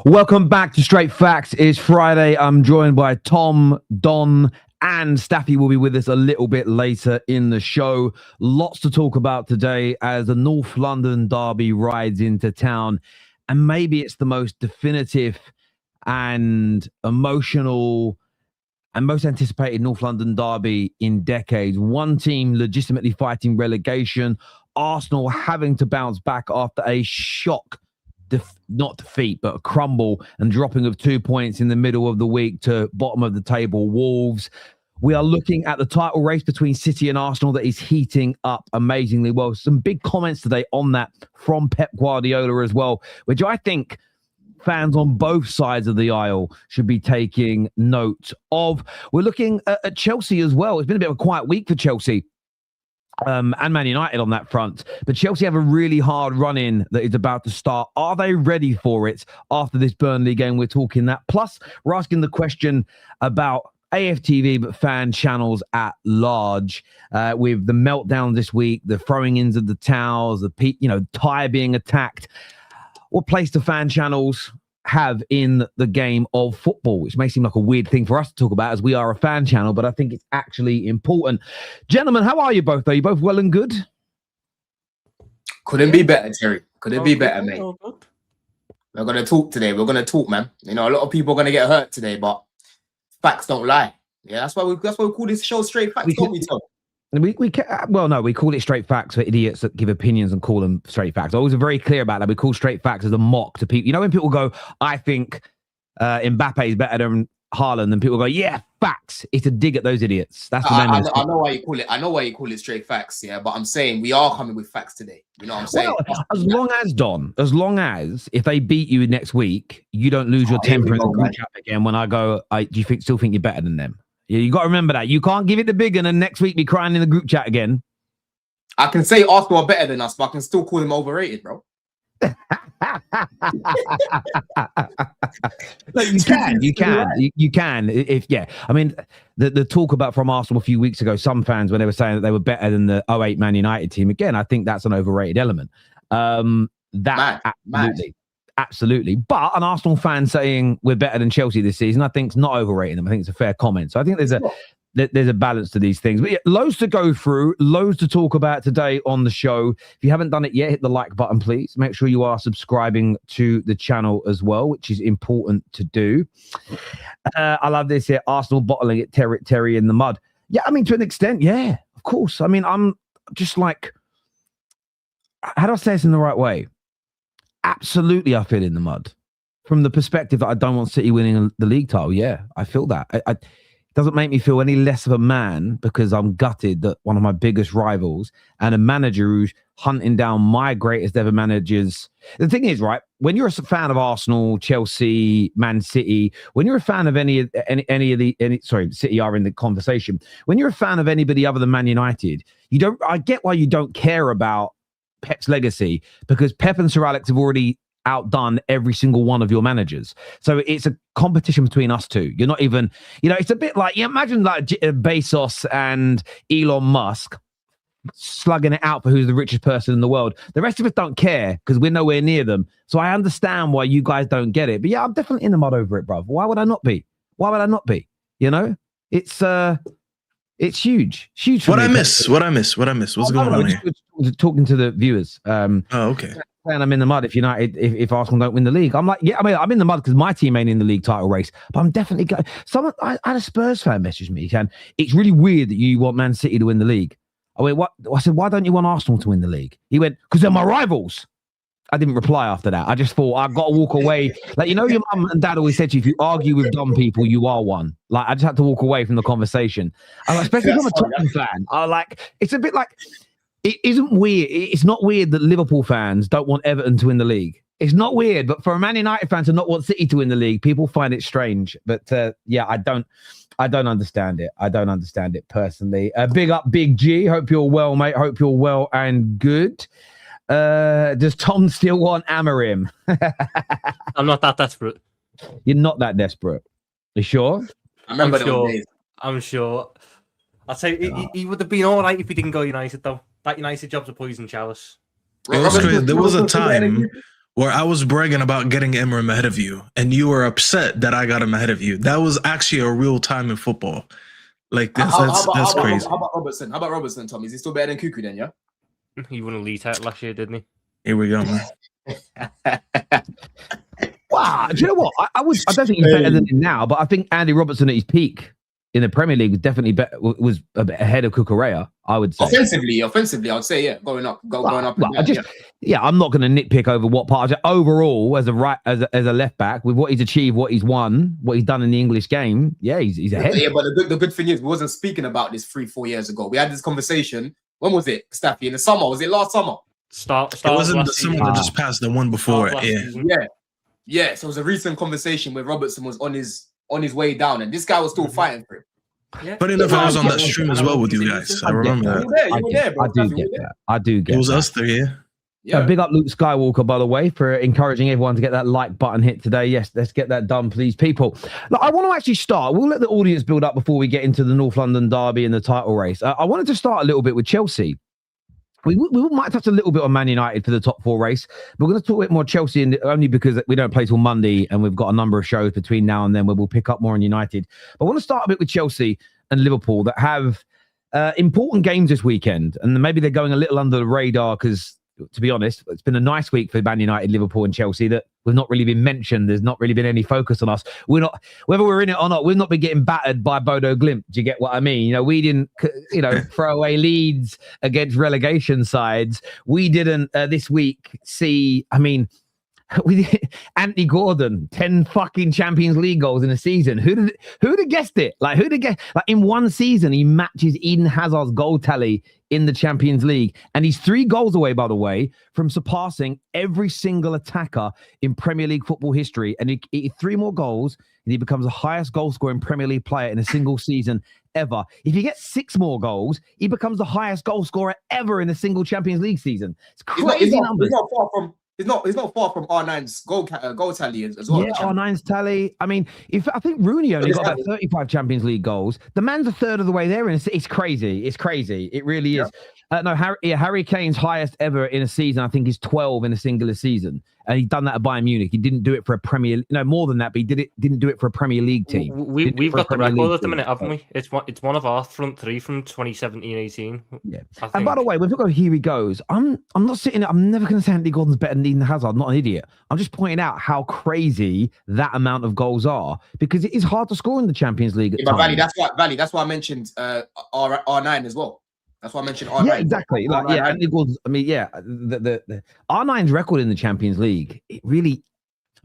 Welcome back to Straight Facts. It's Friday. I'm joined by Tom, Don, and Staffy will be with us a little bit later in the show. Lots to talk about today as the North London derby rides into town. And maybe it's the most definitive and emotional and most anticipated North London derby in decades. One team legitimately fighting relegation. Arsenal having to bounce back after a shock. Not defeat, but a crumble and dropping of 2 points in the middle of the week to bottom of the table Wolves. We are looking at the title race between City and Arsenal that is heating up amazingly well. Some big comments today on that from Pep Guardiola as well, which I think fans on both sides of the aisle should be taking note of. We're looking at Chelsea as well. It's been a bit of a quiet week for Chelsea. And Man United on that front. But Chelsea have a really hard run-in that is about to start. Are they ready for it after this Burnley game? We're talking that. Plus, we're asking the question about AFTV, but fan channels at large, with the meltdown this week, the throwing-ins of the towels, the Ty being attacked. What place do fan channels have in the game of football, which may seem like a weird thing for us to talk about as we are a fan channel, but I think it's actually important. Gentlemen, how are you both? Are you both well and good? Couldn't be better, Terry. Couldn't be better, mate. We're going to talk today. We're going to talk, man. You know, a lot of people are going to get hurt today, but facts don't lie. Yeah, that's why we call this show Straight Facts, don't we, Tom? We call it Straight Facts for idiots that give opinions and call them Straight Facts. I was very clear about that. We call Straight Facts as a mock to people. You know, when people go, I think Mbappe is better than Haaland, and people go, yeah, facts. It's a dig at those idiots. That's the I know why you call it. I know why you call it Straight Facts. Yeah, but I'm saying we are coming with facts today. You know what I'm saying? Well, as long as if they beat you next week, you don't lose your temper in the group chat again. When I go, do you still think you're better than them? You got to remember that. You can't give it the big one and next week be crying in the group chat again. I can say Arsenal are better than us, but I can still call them overrated, bro. No, you can. I mean, the talk about from Arsenal a few weeks ago, some fans, when they were saying that they were better than the 08 Man United team, again, I think that's an overrated element. Absolutely. But an Arsenal fan saying we're better than Chelsea this season, I think is not overrating them. I think it's a fair comment. So I think there's a balance to these things. But yeah, loads to go through, loads to talk about today on the show. If you haven't done it yet, hit the like button, please. Make sure you are subscribing to the channel as well, which is important to do. I love this here. Arsenal bottling it, Terry in the mud. Yeah, I mean, to an extent, yeah, of course. I mean, I'm just like, how do I say this in the right way? Absolutely, I feel in the mud. From the perspective that I don't want City winning the league title, yeah, I feel that. It doesn't make me feel any less of a man because I'm gutted that one of my biggest rivals and a manager who's hunting down my greatest ever managers. The thing is, right, when you're a fan of Arsenal, Chelsea, Man City, when you're a fan of any City are in the conversation. When you're a fan of anybody other than Man United, I get why you don't care about Pep's legacy, because Pep and Sir Alex have already outdone every single one of your managers. So it's a competition between us two. You're not even, it's a bit like, imagine like Bezos and Elon Musk slugging it out for who's the richest person in the world. The rest of us don't care because we're nowhere near them. So I understand why you guys don't get it. But yeah, I'm definitely in the mud over it, bruv. Why would I not be? It's huge. For What me. I miss? What's going on here? Talking to the viewers. Okay. And I'm in the mud if Arsenal don't win the league. I'm like, yeah, I mean, I'm in the mud because my team ain't in the league title race, but I'm definitely going. I had a Spurs fan message me, and it's really weird that you want Man City to win the league. I went, what? I said, why don't you want Arsenal to win the league? He went, because they're my rivals. I didn't reply after that. I just thought I've got to walk away. Like, your mum and dad always said to you, if you argue with dumb people, you are one. Like, I just had to walk away from the conversation. Especially if I'm a Tottenham fan. It's a bit like, it isn't weird. It's not weird that Liverpool fans don't want Everton to win the league. It's not weird, but for a Man United fan to not want City to win the league, people find it strange. But yeah, I don't understand it. I don't understand it personally. Big up, Big G. Hope you're well, mate. Hope you're well and good. Does Tom still want Amorim? I'm not that desperate. You're not that desperate. You sure? I remember those days. I'm sure. I'd say he would have been all right if he didn't go United, though. That United job's a poison chalice. It was crazy. There was a time where I was bragging about getting Emram ahead of you, and you were upset that I got him ahead of you. That was actually a real time in football. Like that's crazy. How about Robertson? How about Robertson, Tom? Is he still better than Cuckoo then? Yeah. He won a lead out last year, didn't he? Here we go, man. Wow, do you know what? I don't think he's better than him now, but I think Andy Robertson at his peak in the Premier League was definitely better, was a bit ahead of Gyokeres, I would say. Offensively, I would say, yeah, going up. Going up. I'm not going to nitpick over what part. Overall, as a left back, with what he's achieved, what he's won, what he's done in the English game, yeah, he's ahead. Yeah, but the good thing is, we wasn't speaking about this 3-4 years ago. We had this conversation. When was it, Staffy? In the summer? Was it last summer? It wasn't the summer that just passed. The one before it. Yeah. So it was a recent conversation where Robertson was on his way down, and this guy was still fighting for him. Yeah. Funny enough, I was on that stream as well with you guys. I remember that. You were there, bro. I do get that. It was us three, yeah. Yeah. Big up Luke Skywalker, by the way, for encouraging everyone to get that like button hit today. Yes, let's get that done, please, people. Look, I want to actually start. We'll let the audience build up before we get into the North London derby and the title race. I wanted to start a little bit with Chelsea. We might touch a little bit on Man United for the top 4 race. We're going to talk a bit more Chelsea, and only because we don't play till Monday, and we've got a number of shows between now and then where we'll pick up more on United. But I want to start a bit with Chelsea and Liverpool that have important games this weekend, and maybe they're going a little under the radar because, to be honest, it's been a nice week for Man United, Liverpool, and Chelsea that we've not really been mentioned. There's not really been any focus on us. We're not, whether we're in it or not, we've not been getting battered by Bodo Glimt. Do you get what I mean? We didn't, throw away leads against relegation sides. We didn't this week see. Anthony Gordon, 10 fucking Champions League goals in a season. Who'd have guessed it? In one season, he matches Eden Hazard's goal tally in the Champions League. And he's 3 goals away, by the way, from surpassing every single attacker in Premier League football history. And he 3 more goals, and he becomes the highest goal scoring Premier League player in a single season ever. If he gets 6 more goals, he becomes the highest goal scorer ever in a single Champions League season. It's crazy numbers. He's not far from R9's goal tally as well. Yeah, R9's tally. I think Rooney only got about 35 Champions League goals. The man's a third of the way there, and it's crazy. It's crazy. It really is. Harry Kane's highest ever in a season, I think, is 12 in a singular season, and he'd done that at Bayern Munich. He didn't do it for a more than that, but he didn't do it for a Premier League team. We've got the record at the minute, haven't we? It's one of our front 3 from 2017-18. Yeah. And by the way, when we go, here he goes. I'm not sitting there. I'm never going to say Anthony Gordon's better than Eden Hazard. I'm not an idiot. I'm just pointing out how crazy that amount of goals are, because it is hard to score in the Champions League. Valley, that's why I mentioned R9 as well. That's why I mentioned R9. Yeah, exactly. Anthony Gordon's, the R9's record in the Champions League, it really.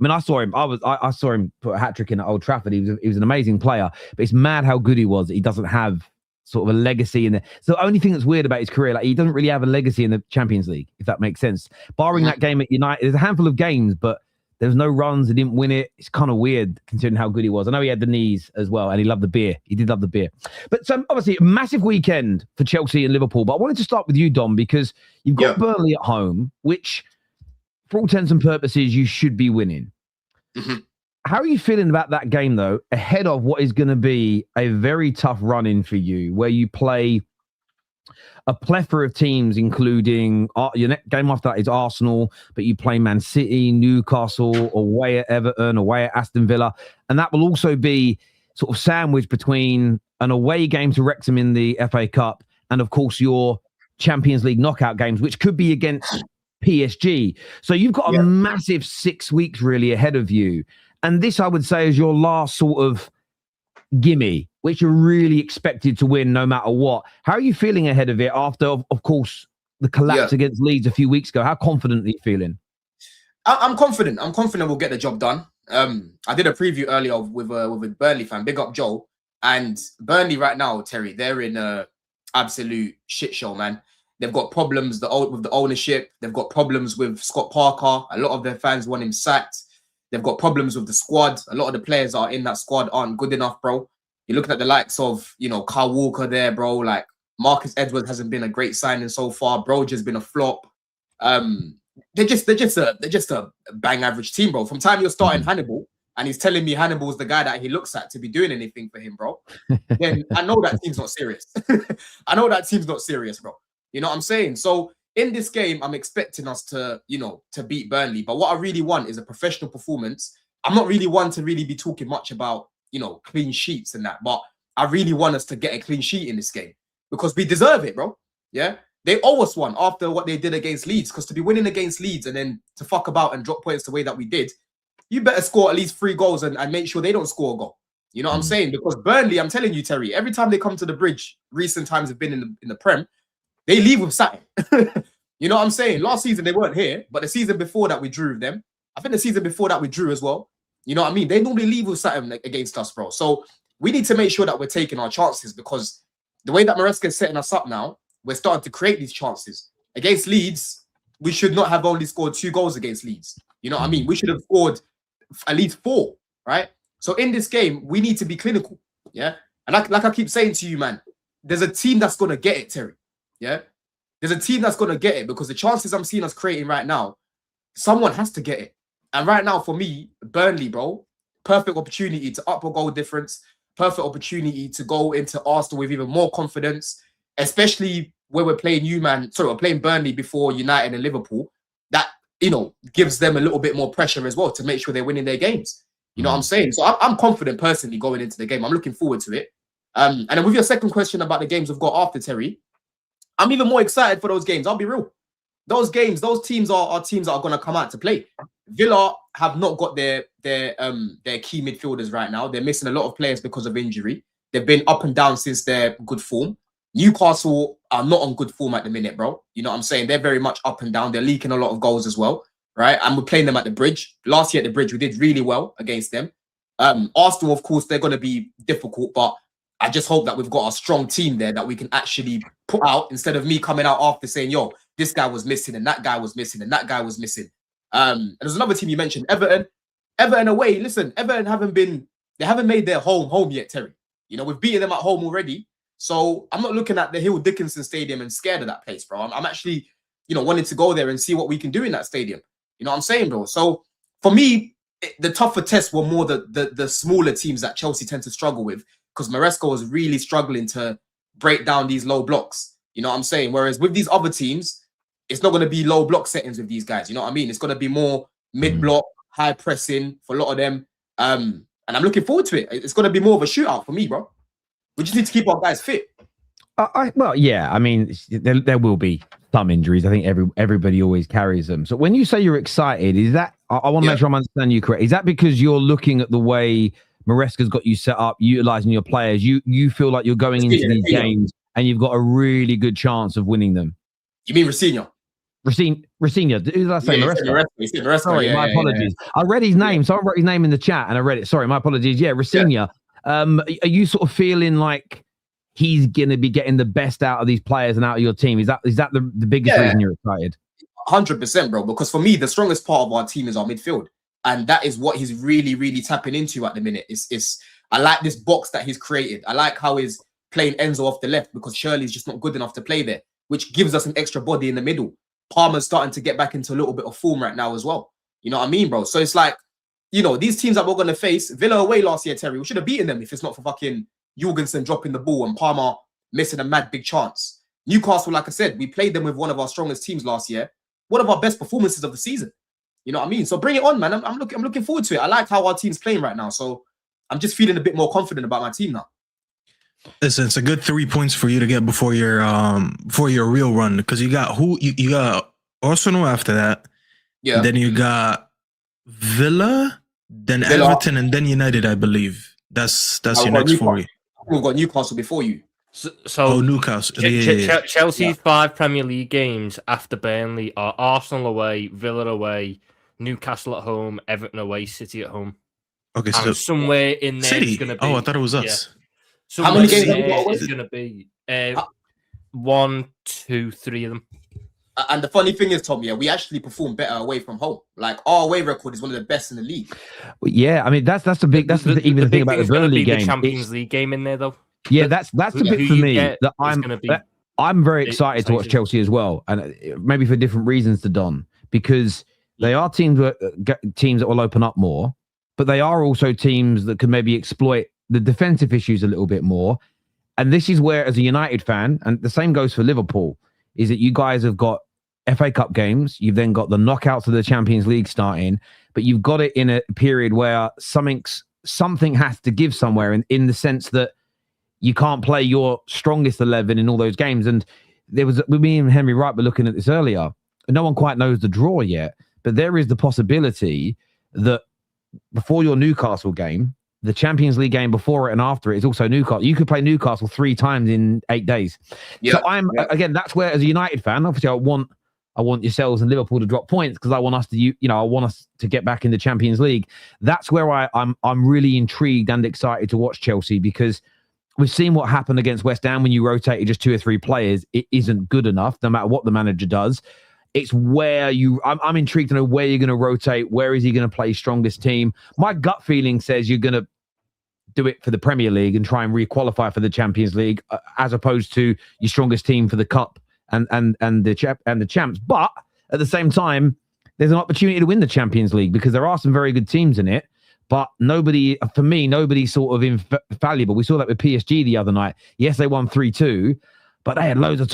I saw him. I saw him put a hat trick in at Old Trafford. He was an amazing player, but it's mad how good he was. He doesn't have sort of a legacy in there. So the only thing that's weird about his career, he doesn't really have a legacy in the Champions League, if that makes sense. Barring that game at United, there's a handful of games, but there was no runs. He didn't win it. It's kind of weird considering how good he was. I know he had the knees as well, and he loved the beer. He did love the beer. But obviously, a massive weekend for Chelsea and Liverpool. But I wanted to start with you, Dom, because you've got Burnley at home, which, for all intents and purposes, you should be winning. Mm-hmm. How are you feeling about that game, though, ahead of what is going to be a very tough run-in for you, where you play a plethora of teams, including your next game after that is Arsenal, but you play Man City, Newcastle, away at Everton, away at Aston Villa, and that will also be sort of sandwiched between an away game to Wrexham in the FA Cup and, of course, your Champions League knockout games, which could be against PSG. So you've got a massive 6 weeks really ahead of you. And this, I would say, is your last sort of gimme, which you're really expected to win no matter what. How are you feeling ahead of it after, of course, the collapse against Leeds a few weeks ago? How confident are you feeling? I'm confident. I'm confident we'll get the job done. I did a preview earlier with a Burnley fan. Big up Joel. And Burnley right now, Terry, they're in a absolute shit show, man. They've got problems with the ownership. They've got problems with Scott Parker. A lot of their fans want him sacked. They've got problems with the squad. A lot of the players that are in that squad aren't good enough, bro. You're looking at the likes of, Kyle Walker there, bro. Like, Marcus Edwards hasn't been a great signing so far. Broja's been a flop. They're just a bang average team, bro. From time you're starting Hannibal, and he's telling me Hannibal's the guy that he looks at to be doing anything for him, bro, then I know that team's not serious. I know that team's not serious, bro. You know what I'm saying? So in this game, I'm expecting us to, to beat Burnley. But what I really want is a professional performance. I'm not really one to really be talking much about, clean sheets and that. But I really want us to get a clean sheet in this game because we deserve it, bro. Yeah. They owe us one after what they did against Leeds. Because to be winning against Leeds and then to fuck about and drop points the way that we did, you better score at least 3 goals and make sure they don't score a goal. You know what I'm saying? Because Burnley, I'm telling you, Terry, every time they come to the Bridge, recent times have been in the Prem, they leave with something. You know what I'm saying? Last season, they weren't here, but the season before that, we drew with them. I think the season before that, we drew as well. You know what I mean? They normally leave with something against us, bro. So we need to make sure that we're taking our chances because the way that Maresca is setting us up now, we're starting to create these chances. Against Leeds, we should not have only scored 2 goals against Leeds. You know what I mean? We should have scored at least 4, right? So in this game, we need to be clinical, yeah? And like I keep saying to you, man, there's a team that's going to get it, Terry, yeah? There's a team that's going to get it because the chances I'm seeing us creating right now, someone has to get it. And right now, for me, Burnley, bro, perfect opportunity to up a goal difference, perfect opportunity to go into Arsenal with even more confidence, especially where we're playing we're playing Burnley before United and Liverpool. That, gives them a little bit more pressure as well to make sure they're winning their games. You know what I'm saying? So I'm confident personally going into the game. I'm looking forward to it. And then with your second question about the games we've got after, Terry, I'm even more excited for those games. I'll be real. Those teams are teams that are going to come out to play. Villa have not got their key midfielders right now. They're missing a lot of players because of injury. They've been up and down since their good form. Newcastle are not on good form at the minute, bro. You know what I'm saying? They're very much up and down. They're leaking a lot of goals as well, right? And we're playing them at the Bridge. Last year at the Bridge, we did really well against them. Arsenal, of course, they're going to be difficult, but I just hope that we've got a strong team there that we can actually put out instead of me coming out after saying, yo, this guy was missing and that guy was missing and that guy was missing. And there's another team you mentioned, Everton. Everton away. Listen, Everton haven't made their home yet, Terry. We've beaten them at home already. So I'm not looking at the Hill Dickinson Stadium and scared of that place, bro. I'm actually, wanting to go there and see what we can do in that stadium. You know what I'm saying, bro? So for me, the tougher tests were more the smaller teams that Chelsea tend to struggle with because Maresca was really struggling to break down these low blocks. You know what I'm saying? Whereas with these other teams, it's not going to be low block settings with these guys. You know what I mean? It's going to be more mid-block, high pressing for a lot of them. And I'm looking forward to it. It's going to be more of a shootout for me, bro. We just need to keep our guys fit. Well, yeah. I mean, there will be some injuries. I think everybody always carries them. So when you say you're excited, is that I want to make sure I'm understanding you correct? Is that because you're looking at the way Maresca's got you set up, utilizing your players? You feel like you're going into these games and you've got a really good chance of winning them? You mean Rafinha? Rafinha. Who did I say? Maresca. Sorry, my apologies. I read his name. Someone wrote his name in the chat and I read it. Sorry, my apologies. Yeah, Rafinha. Yeah. Are you sort of feeling like he's going to be getting the best out of these players and out of your team? Is that the biggest reason you're excited? 100%, bro. Because for me, the strongest part of our team is our midfield. And that is what he's really, really tapping into at the minute. I like this box that he's created. I like how he's playing Enzo off the left because Shirley's just not good enough to play there, which gives us an extra body in the middle. Palmer's starting to get back into a little bit of form right now as well. You know what I mean, bro? So it's like, these teams that we're going to face, Villa away last year, Terry, we should have beaten them if it's not for fucking Jorgensen dropping the ball and Palmer missing a mad big chance. Newcastle, like I said, we played them with one of our strongest teams last year. One of our best performances of the season. You know what I mean? So bring it on, man. I'm looking forward to it. I like how our team's playing right now. So I'm just feeling a bit more confident about my team now. Listen, it's a good 3 points for you to get before your real run because you got you got Arsenal after that. Yeah. Then you got Villa, then Everton, and then United, I believe. That's your next 4. We've got Newcastle before you. So Newcastle. Chelsea's 5 Premier League games after Burnley are Arsenal away, Villa away, Newcastle at home, Everton away, City at home. Okay, so somewhere in there City. It's going to be. Oh, I thought it was us. Yeah. How many games have you got away? It's going to be 1, 2, 3 of them. And the funny thing is, Tom, we actually perform better away from home. Like our away record is one of the best in the league. Yeah, I mean that's the thing about the Burnley game. The Champions League game in there though. Yeah, that's the bit for me that I'm very excited to watch Chelsea as well, and maybe for different reasons to Don, because they are teams that will open up more, but they are also teams that can maybe exploit the defensive issues a little bit more. And this is where, as a United fan, and the same goes for Liverpool, is that you guys have got FA Cup games. You've then got the knockouts of the Champions League starting, but you've got it in a period where something has to give somewhere in the sense that you can't play your strongest 11 in all those games. And there was, me and Henry Wright were looking at this earlier. No one quite knows the draw yet, but there is the possibility that before your Newcastle game, the Champions League game before it and after it is also Newcastle. You could play Newcastle 3 times in 8 days. So again, that's where, as a United fan, obviously I want yourselves and Liverpool to drop points because I want us to, I want us to get back in the Champions League. That's where I'm really intrigued and excited to watch Chelsea, because we've seen what happened against West Ham when you rotated just 2 or 3 players. It isn't good enough, no matter what the manager does. It's where I'm intrigued to know where you're going to rotate. Where is he going to play strongest team? My gut feeling says you're going to do it for the Premier League and try and re-qualify for the Champions League, as opposed to your strongest team for the Cup and the champs. But at the same time, there's an opportunity to win the Champions League because there are some very good teams in it. But nobody's sort of infallible. We saw that with PSG the other night. Yes, they won 3-2. But they had loads of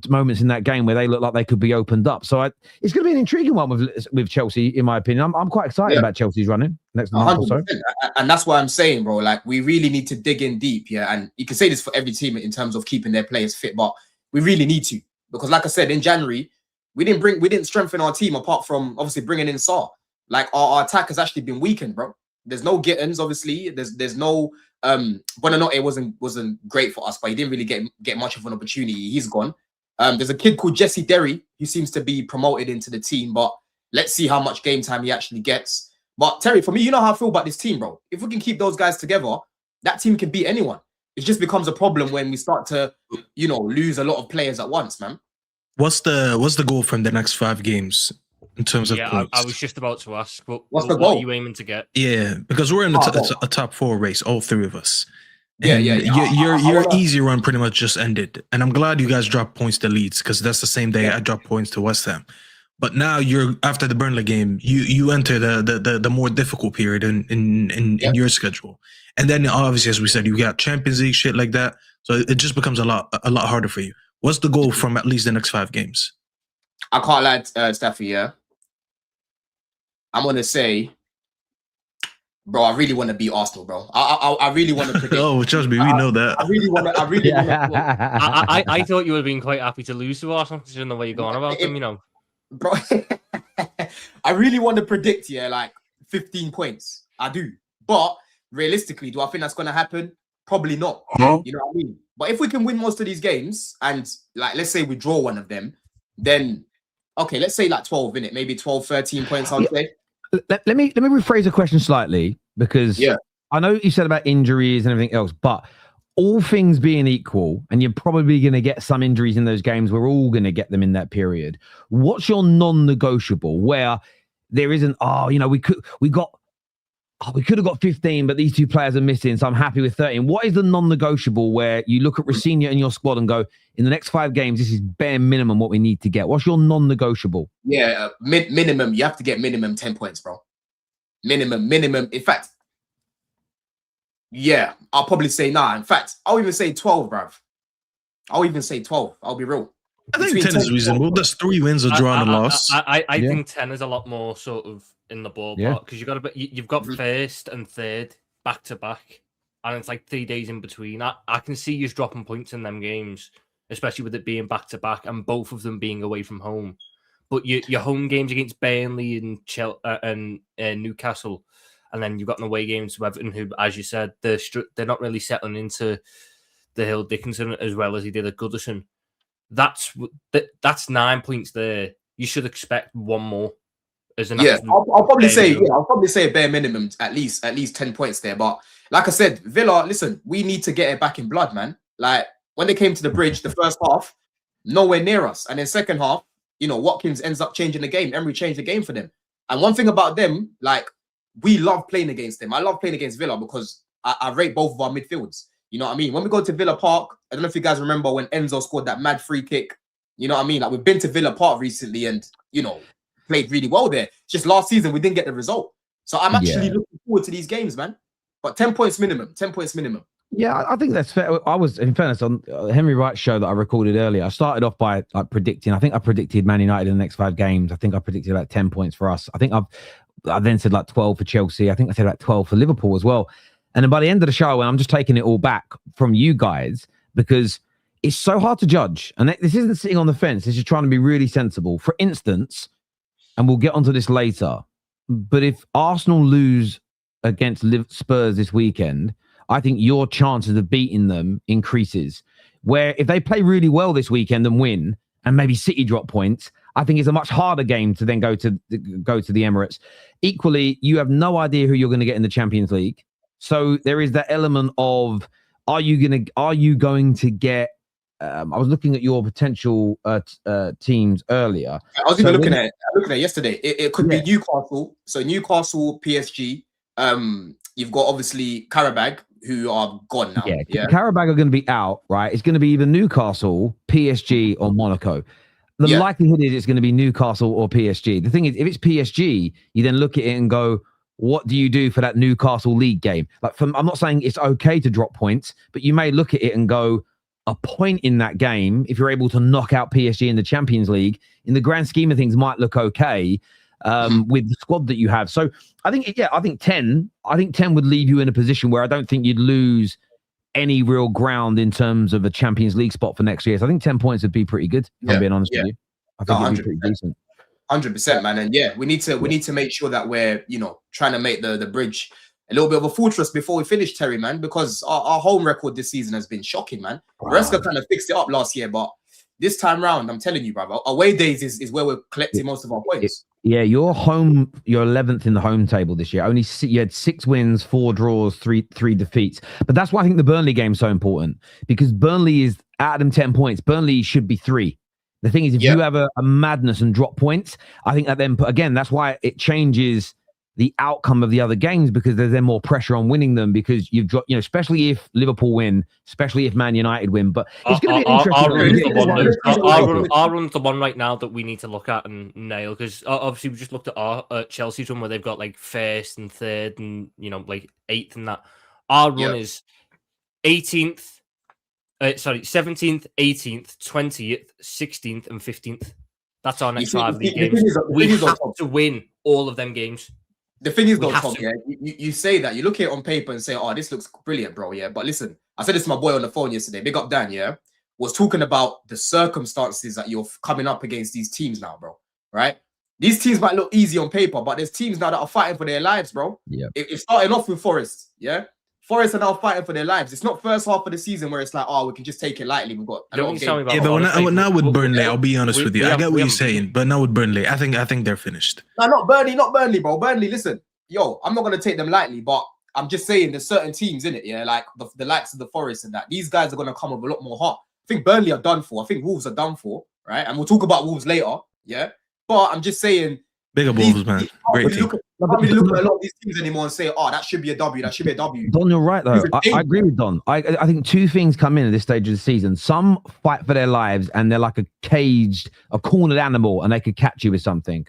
moments in that game where they looked like they could be opened up. So it's going to be an intriguing one with Chelsea, in my opinion. I'm quite excited about Chelsea's running next month or so. And that's why I'm saying, bro, like, we really need to dig in deep, yeah. And you can say this for every team in terms of keeping their players fit, but we really need to. Because like I said, in January, we didn't strengthen our team apart from obviously bringing in Saar. Like, our attack has actually been weakened, bro. There's no Gittins, obviously. There's no Buonanotte wasn't great for us, but he didn't really get much of an opportunity. He's gone. There's a kid called Jesse Derry who seems to be promoted into the team, but let's see how much game time he actually gets. But Terry, for me, you know how I feel about this team, bro. If we can keep those guys together, that team can beat anyone. It just becomes a problem when we start to, lose a lot of players at once, man. What's the goal from the next 5 games in terms of points? I was just about to ask. What's the goal? What are you aiming to get? Yeah, because we're in a top 4 race, all 3 of us. Yeah. Your easy run pretty much just ended, and I'm glad you guys dropped points to Leeds, because that's the same day I dropped points to West Ham. But now you're, after the Burnley game, you enter the more difficult period in your schedule, and then obviously, as we said, you got Champions League shit like that, so it just becomes a lot harder for you. What's the goal from at least the next 5 games? I can't lie, Staffy. Yeah, I'm gonna say, bro, I really want to beat Arsenal, bro. I really want to predict. Oh, trust me, we know that. I really want to. I thought you would have been quite happy to lose to Arsenal, considering the way you're going about them, Bro, I really want to predict, like 15 points. I do. But realistically, do I think that's going to happen? Probably not. You know what I mean? But if we can win most of these games and, like, let's say we draw one of them, then, okay, let's say like 12, innit? Maybe 12, 13 points, I'd say. Let me rephrase the question slightly, because I know you said about injuries and everything else, but all things being equal, and you're probably going to get some injuries in those games, we're all going to get them in that period. What's your non-negotiable where there isn't, we could have got 15, but these 2 players are missing, so I'm happy with 13. What is the non-negotiable where you look at Rafinha in your squad and go, in the next 5 games, this is bare minimum what we need to get? What's your non-negotiable? Yeah, minimum. You have to get minimum 10 points, bro. Minimum. In fact, yeah, I'll probably say nah. In fact, I'll even say 12, bruv. I'll even say 12. I'll be real. I think 10 is reasonable. There's 3 wins, a draw, and a loss. I think 10 is a lot more sort of in the ballpark, because you've got first and third back to back, and it's like 3 days in between. I can see you dropping points in them games, especially with it being back to back and both of them being away from home. But your home games against Burnley and Newcastle, and then you've got an away game to Everton, who, as you said, they're not really settling into the Hill Dickinson as well as he did at Goodison. That's 9 points there. You should expect one more. I'll probably say a bare minimum, at least 10 points there. But like I said, Villa, listen, we need to get it back in blood, man. Like, when they came to the bridge, the first half, nowhere near us, and then second half, Watkins ends up changing the game. Emery changed the game for them. And one thing about them, like, we love playing against them. I love playing against Villa because I rate both of our midfields. You know what I mean? When we go to Villa Park, I don't know if you guys remember when Enzo scored that mad free kick. You know what I mean? Like, we've been to Villa Park recently and, played really well there. It's just last season we didn't get the result. So I'm actually looking forward to these games, man. But 10 points minimum. 10 points minimum. Yeah, I think that's fair. I was, in fairness, on Henry Wright's show that I recorded earlier, I started off by predicting. I think I predicted Man United in the next 5 games. I think I predicted about 10 points for us. I then said like 12 for Chelsea. I think I said about 12 for Liverpool as well. And then by the end of the show, when I'm just taking it all back from you guys, because it's so hard to judge. And this isn't sitting on the fence. This is trying to be really sensible. For instance, and we'll get onto this later, but if Arsenal lose against Spurs this weekend, I think your chances of beating them increases. Where if they play really well this weekend and win, and maybe City drop points, I think it's a much harder game to then go to the Emirates. Equally, you have no idea who you're going to get in the Champions League. So there is that element of, are you going to get, I was looking at your potential teams earlier. I was even looking at it yesterday. It could be Newcastle. So Newcastle, PSG. You've got obviously Karabag, who are gone now. Yeah. Karabag are going to be out, right? It's going to be either Newcastle, PSG, or Monaco. The likelihood is it's going to be Newcastle or PSG. The thing is, if it's PSG, you then look at it and go, what do you do for that Newcastle League game? I'm not saying it's okay to drop points, but you may look at it and go, a point in that game, if you're able to knock out PSG in the Champions League, in the grand scheme of things, might look okay with the squad that you have. So I think 10 would leave you in a position where I don't think you'd lose any real ground in terms of a Champions League spot for next year. So I think 10 points would be pretty good. If I'm being honest with you. I think it'd be pretty decent. 100%, man. And we need to make sure that we're, trying to make the bridge a little bit of a fortress before we finish, Terry, man, because our home record this season has been shocking, man. Reska kind of fixed it up last year, but this time round, I'm telling you, brother, away days is where we're collecting most of our points. You're 11th in the home table this year. You had 6 wins, 4 draws, 3 defeats. But that's why I think the Burnley game is so important, because Burnley is out of them 10 points. Burnley should be 3. The thing is, if you have a madness and drop points, I think that then, again, that's why it changes the outcome of the other games, because there's then more pressure on winning them, because you've got, especially if Liverpool win, especially if Man United win. But it's going to be interesting. Our run's the one right now that we need to look at and nail, because obviously we just looked at our Chelsea's run where they've got like 1st and 3rd and like 8th and that. Our run is 18th, 17th, 18th, 20th, 16th, and 15th. That's our next 5 league games. We have to win all of them games. The thing is, though, Tom, you say that, you look at it on paper and say, oh, this looks brilliant, bro, but listen, I said this to my boy on the phone yesterday, big up Dan, was talking about the circumstances that you're coming up against these teams now, bro, right? These teams might look easy on paper, but there's teams now that are fighting for their lives, bro. Yeah. It's starting off with Forest, Forest are now fighting for their lives. It's not first half of the season where it's like, oh, we can just take it lightly. We've got but now with Burnley, I'll be honest with you. I get what you're saying, but now with Burnley, I think they're finished. No, not Burnley, bro. Burnley, listen, I'm not gonna take them lightly, but I'm just saying there's certain teams in it, like the likes of the Forest and that. These guys are gonna come with a lot more heart. I think Burnley are done for. I think Wolves are done for, right? And we'll talk about Wolves later, But I'm just saying, bigger Wolves, man. Great team. I can't really look at a lot of these teams anymore and say, oh, that should be a W, that should be a W. Don, you're right, though. I agree with Don. I think 2 things come in at this stage of the season. Some fight for their lives and they're like a cornered animal, and they could catch you with something.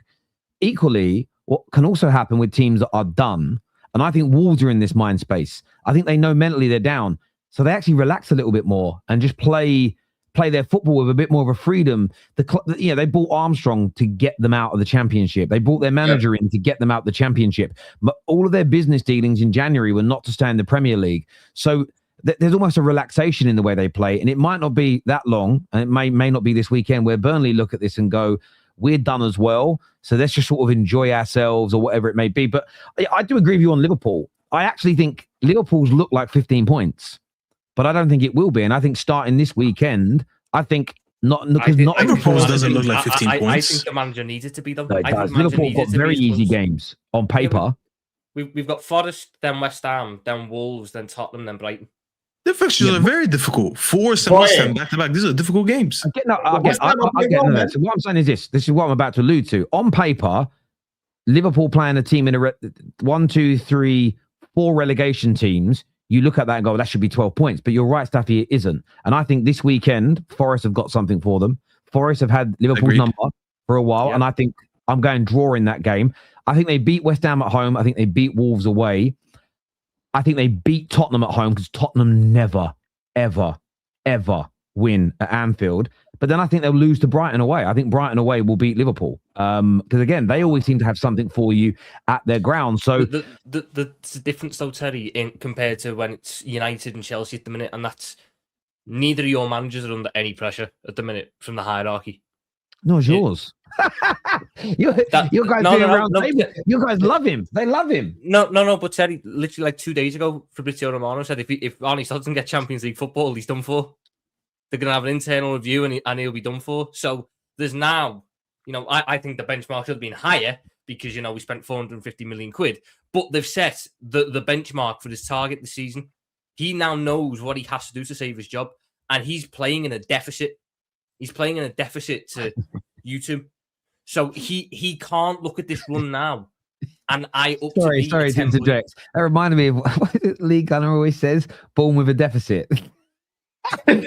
Equally, what can also happen with teams that are done, and I think Wolves are in this mind space. I think they know mentally they're down, so they actually relax a little bit more and just play their football with a bit more of a freedom. They bought Armstrong to get them out of the Championship. They brought their manager in to get them out of the Championship. But all of their business dealings in January were not to stay in the Premier League. So there's almost a relaxation in the way they play. And it might not be that long, and it may not be this weekend, where Burnley look at this and go, we're done as well. So let's just sort of enjoy ourselves, or whatever it may be. But I do agree with you on Liverpool. I actually think Liverpool's look like 15 points. But I don't think it will be. And I think starting this weekend, I think not Liverpool doesn't look like 15 points. I think the manager needed to be them. No, Liverpool got very easy games on paper. We've got Forest, then West Ham, then Wolves, then Tottenham, then Brighton. The fixtures are very difficult. Forest and West Ham back to back. These are difficult games. I get that. So what I'm saying is this. This is what I'm about to allude to. On paper, Liverpool playing a team in 1, 2, 3, 4 relegation teams. You look at that and go, that should be 12 points. But you're right, Staffy, it isn't. And I think this weekend, Forest have got something for them. Forest have had Liverpool's number for a while. Yeah. And I think I'm going draw in that game. I think they beat West Ham at home. I think they beat Wolves away. I think they beat Tottenham at home because Tottenham never, ever, ever win at Anfield. But then I think they'll lose to Brighton away. I think Brighton away will beat Liverpool. Because again, they always seem to have something for you at their ground. So the difference though, Terry, compared to when it's United and Chelsea at the minute, and that's neither of your managers are under any pressure at the minute from the hierarchy. No, it's yours. you guys you guys love him. They love him. No. But Terry, literally like 2 days ago, Fabrizio Romano said if Arne Slot doesn't get Champions League football, he's done for. They're going to have an internal review and he'll be done for. So there's now, I think the benchmark should have been higher because, we spent 450 million quid. But they've set the benchmark for his target this season. He now knows what he has to do to save his job. And he's playing in a deficit. He's playing in a deficit to you two. So he can't look at this run now. And sorry to interject. That reminded me of what Lee Gunner always says, born with a deficit.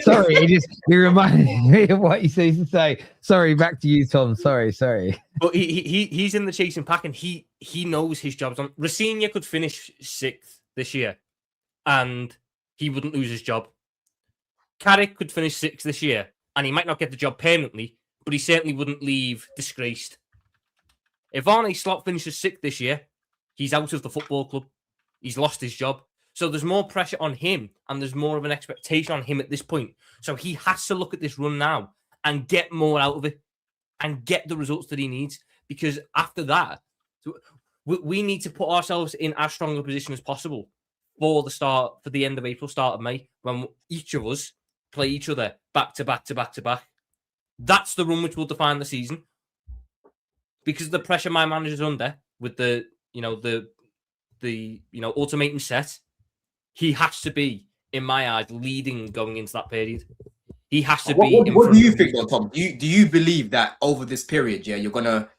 Sorry, he reminded me of what he used to say. Sorry, back to you, Tom. Sorry. But he's in the chasing pack and he knows his job's on. Rafinha could finish 6th this year and he wouldn't lose his job. Carrick could finish 6th this year and he might not get the job permanently, but he certainly wouldn't leave disgraced. If Arne Slot finishes 6th this year, he's out of the football club. He's lost his job. So there's more pressure on him and there's more of an expectation on him at this point. So he has to look at this run now and get more out of it and get the results that he needs. Because after that, we need to put ourselves in as strong a position as possible for the end of April, start of May, when each of us play each other back to back to back to back. That's the run which will define the season. Because the pressure my manager's under with the ultimatum set, he has to be, in my eyes, leading going into that period. He has to be. What do you think, though, Tom? Do you believe that over this period, you're gonna,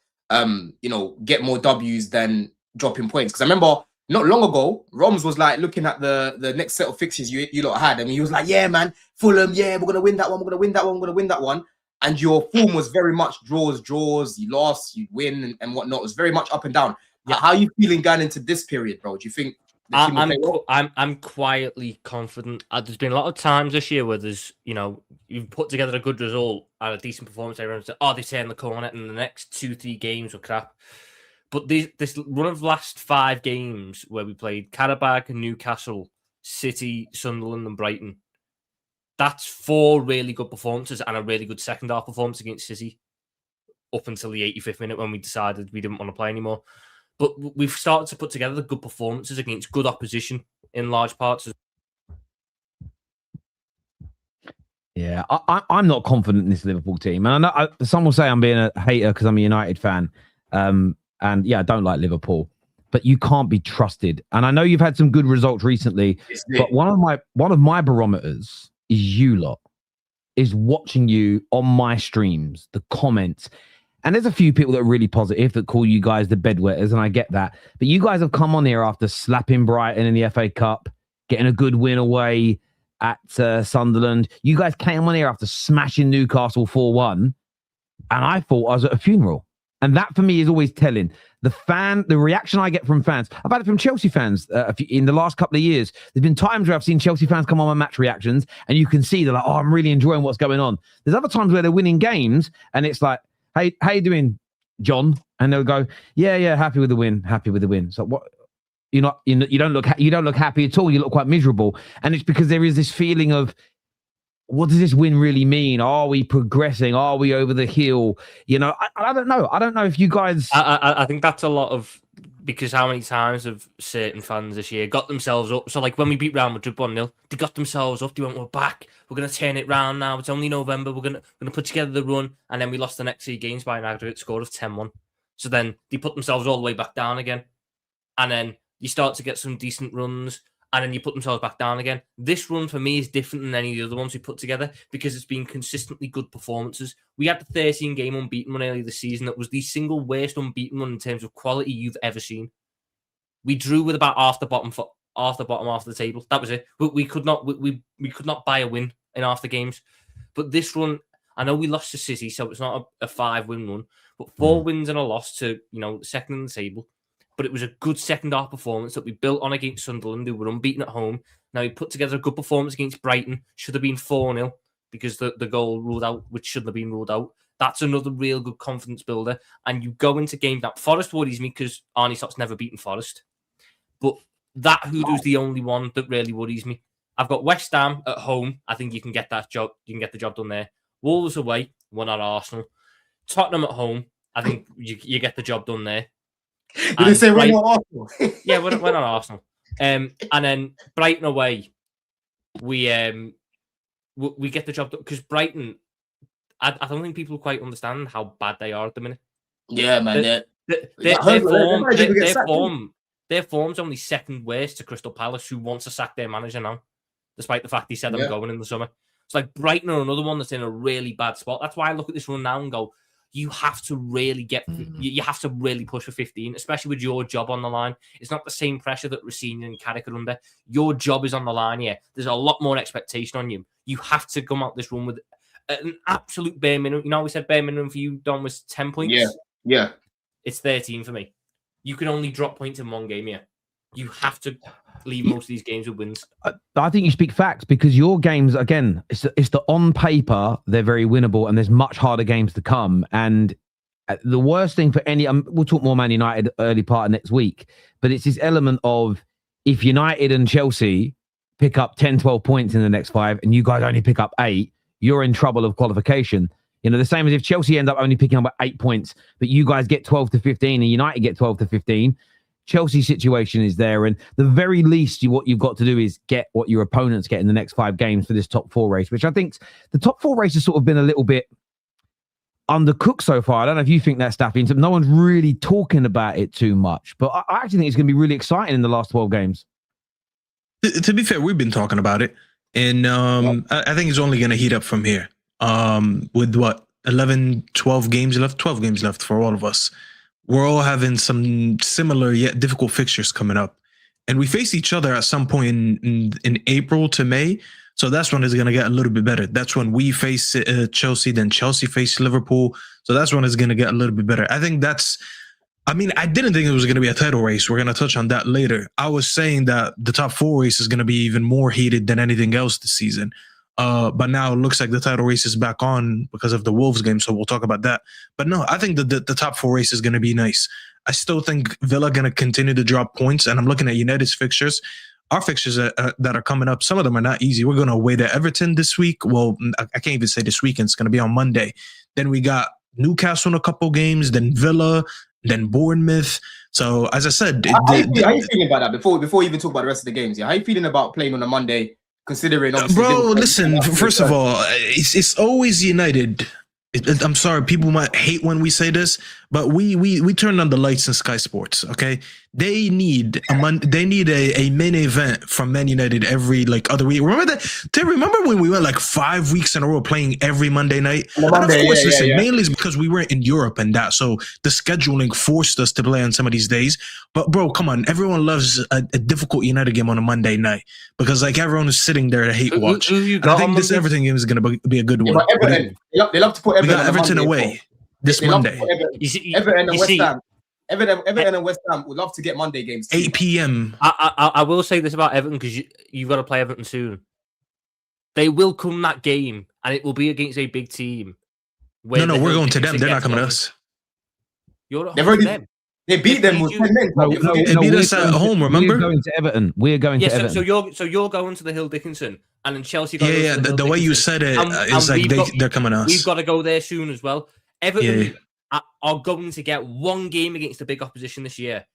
get more W's than dropping points? Because I remember not long ago, Roms was like looking at the next set of fixtures you lot had, and he was like, "Yeah, man, Fulham, yeah, we're gonna win that one. We're gonna win that one. We're gonna win that one." And your form was very much draws. You lost, you win, and whatnot. It was very much up and down. Yeah. How are you feeling going into this period, bro? Do you think? I'm quietly confident. There's been a lot of times this year where there's, you've put together a good result and a decent performance. Everyone said, "Oh, they turned the corner," and the next 2-3 games were crap. But this run of last 5 games where we played Karabakh, Newcastle, City, Sunderland, and Brighton, that's 4 really good performances and a really good second half performance against City up until the 85th minute when we decided we didn't want to play anymore. But we've started to put together the good performances against good opposition in large parts. Yeah, I'm not confident in this Liverpool team. And I know some will say I'm being a hater because I'm a United fan. And yeah, I don't like Liverpool. But you can't be trusted. And I know you've had some good results recently. But one of my barometers is you lot. Is watching you on my streams, the comments. And there's a few people that are really positive that call you guys the bedwetters, and I get that. But you guys have come on here after slapping Brighton in the FA Cup, getting a good win away at Sunderland. You guys came on here after smashing Newcastle 4-1, and I thought I was at a funeral. And that, for me, is always telling. The reaction I get from fans, I've had it from Chelsea fans in the last couple of years. There's been times where I've seen Chelsea fans come on my match reactions, and you can see they're like, "Oh, I'm really enjoying what's going on." There's other times where they're winning games, and it's like, "Hey, how you doing, John?" And they'll go, "Yeah, happy with the win, happy with the win." So what? You don't look happy at all. You look quite miserable, and it's because there is this feeling of, what does this win really mean? Are we progressing? Are we over the hill? I don't know. I don't know if you guys. I think that's a lot of, because how many times have certain fans this year got themselves up? So like when we beat Real Madrid 1-0, they got themselves up. They went, "We're back. We're going to turn it round now. It's only November. We're going to put together the run." And then we lost the next 3 games by an aggregate score of 10-1. So then they put themselves all the way back down again. And then you start to get some decent runs, and then you put themselves back down again. This run for me is different than any of the other ones we put together because it's been consistently good performances. We had the 13-game unbeaten run earlier this season. That was the single worst unbeaten run in terms of quality you've ever seen. We drew with about half the bottom of the table. That was it. We could not buy a win in half the games. But this run, I know we lost to City, so it's not a 5-win run, but 4 wins and a loss to second in the table. but it was a good second half performance that we built on against Sunderland, who were unbeaten at home. Now he put together a good performance against Brighton. Should have been 4-0 because the goal ruled out, which shouldn't have been ruled out. That's another real good confidence builder. And you go into games that Forest worries me because Arne Slot's never beaten Forest. But that Hoodoo's the only one that really worries me. I've got West Ham at home. I think you can get that job. You can get the job done there. Wolves away, one at Arsenal. Tottenham at home. I think you get the job done there. Did they say we're not Arsenal? Yeah, we're not Arsenal. And then Brighton away, we get the job done because Brighton. I don't think people quite understand how bad they are at the minute. Yeah, man. Their form's only second worst to Crystal Palace, who wants to sack their manager now, despite the fact he said I'm going in the summer. It's like Brighton are another one that's in a really bad spot. That's why I look at this run now and go, you have to really you have to really push for 15, especially with your job on the line. It's not the same pressure that Rossini and Carrick are under. Your job is on the line here. There's a lot more expectation on you. You have to come out this run with an absolute bare minimum. You know, we said bare minimum for you, Don, was 10 points. Yeah. It's 13 for me. You can only drop points in one game here. You have to leave most of these games with wins. I think you speak facts because your games, again, it's the on paper, they're very winnable and there's much harder games to come. And the worst thing for any, we'll talk more Man United early part of next week, but it's this element of if United and Chelsea pick up 10, 12 points in the next 5 and you guys only pick up 8, you're in trouble of qualification. You know, the same as if Chelsea end up only picking up 8 points, but you guys get 12 to 15 and United get 12 to 15. Chelsea's situation is there. And the very least what you've got to do is get what your opponents get in the next 5 games for this top 4 race, which I think the top 4 race has sort of been a little bit undercooked so far. I don't know if you think that, Staffy. No one's really talking about it too much, but I actually think it's going to be really exciting in the last 12 games. To be fair, we've been talking about it. And I think it's only going to heat up from here. With what, 11, 12 games left? 12 games left for all of us. We're all having some similar yet difficult fixtures coming up. And we face each other at some point in April to May. So that's when it's going to get a little bit better. That's when we face Chelsea, then Chelsea face Liverpool. So that's when it's going to get a little bit better. I think I didn't think it was going to be a title race. We're going to touch on that later. I was saying that the top 4 race is going to be even more heated than anything else this season. But now it looks like the title race is back on because of the Wolves game. So we'll talk about that. But no, I think the top 4 race is going to be nice. I still think Villa going to continue to drop points. And I'm looking at United's fixtures. Our fixtures that are coming up, some of them are not easy. We're going to away to Everton this week. Well, I can't even say this weekend. It's going to be on Monday. Then we got Newcastle in a couple games, then Villa, then Bournemouth. So as I said, how are you feeling about that? Before we even talk about the rest of the games, how are you feeling about playing on a Monday? Considering, bro, listen. First of all, it's always United. I'm sorry, people might hate when we say this, but we turned on the lights in Sky Sports. Okay, they need a main event from Man United every other week. Remember that? Remember when we went 5 weeks in a row playing every Monday night? And of course, mainly it's because we were in Europe and that, so the scheduling forced us to play on some of these days. But bro, come on, everyone loves a difficult United game on a Monday night because everyone is sitting there to hate watch. And I think this Everton game is going to be a good one. Everton, they love to put Everton, we got Everton away this Monday. Everton and West Ham. Everton and West Ham would love to get Monday games. 8 p.m. I will say this about Everton because you've got to play Everton soon. They will come that game and it will be against a big team. No, we're going to them. They're not coming to us. You're at home to them. They beat them with 10 men. They beat us at home, remember? We're going to Everton. We're going to Everton. So you're going to the Hill Dickinson and then Chelsea. The way you said it is they're coming to us. We've got to go there soon as well. Everton are going to get one game against a big opposition this year